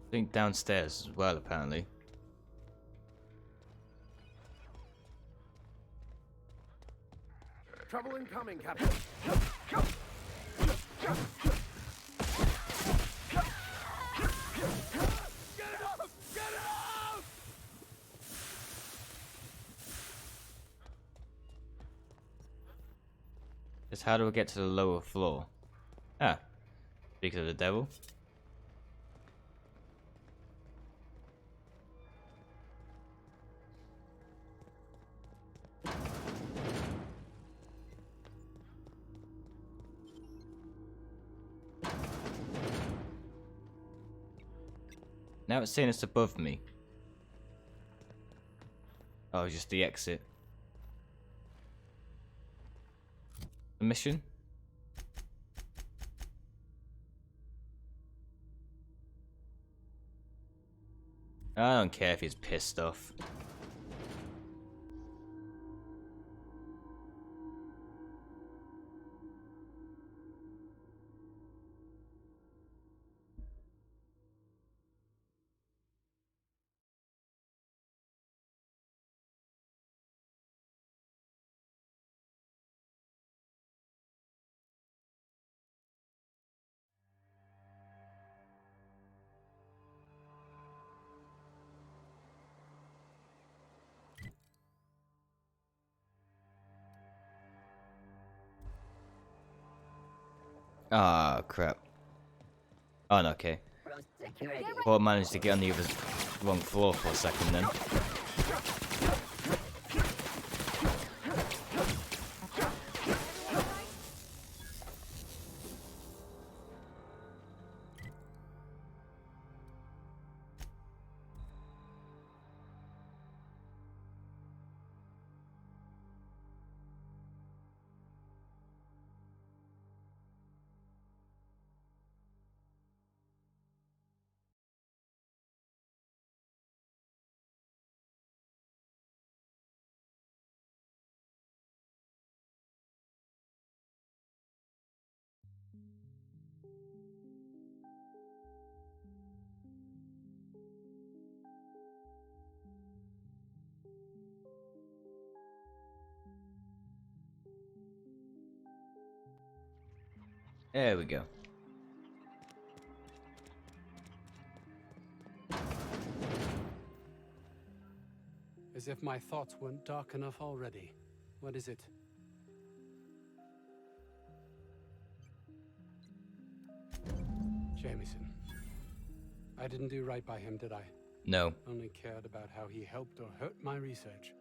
I think downstairs as well, apparently. Trouble incoming, Captain. Just how do I get to the lower floor? Ah, speak of the devil. Now it's saying it's above me. Oh, just the exit. The mission? I don't care if he's pissed off. Ah, crap. Oh, no, okay. Well, I managed to get on the other wrong floor for a second then. There we go. As if my thoughts weren't dark enough already. What is it? Jameson. I didn't do right by him, did I? No. Only cared about how he helped or hurt my research.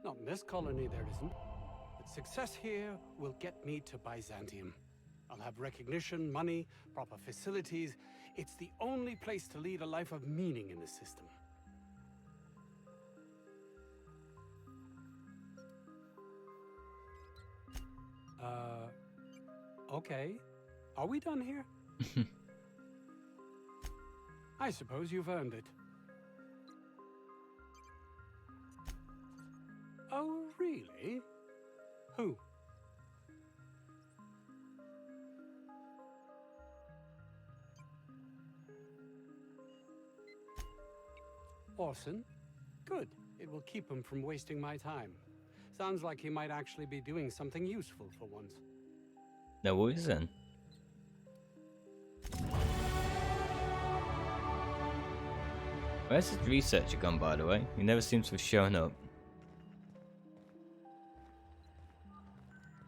Not in this colony, there isn't. But success here will get me to Byzantium. I'll have recognition, money, proper facilities. It's the only place to lead a life of meaning in the system. Okay. Are we done here? I suppose you've earned it. Oh, really? Who? Orson? Good. It will keep him from wasting my time. Sounds like he might actually be doing something useful for once. No worries then. Where's his researcher gone, by the way? He never seems to have shown up.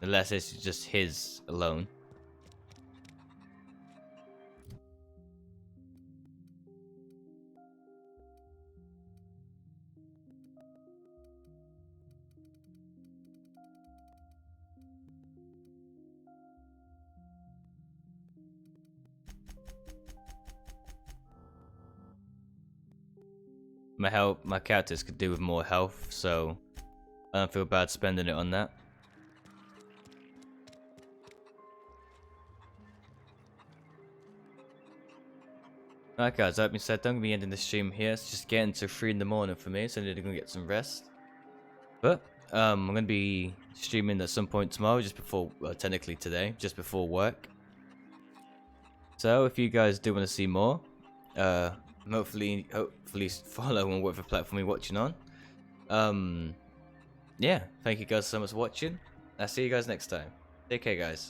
Unless it's just his alone. My characters could do with more health, so I don't feel bad spending it on that. Alright guys, that being said, I'm going to be ending the stream here. It's just getting to 3 in the morning for me, so I need to go get some rest. But, I'm going to be streaming at some point tomorrow, just before, well, technically today, just before work. So, if you guys do want to see more, hopefully follow on whatever platform you're watching on. Yeah, thank you guys so much for watching. I'll see you guys next time. Take care, guys.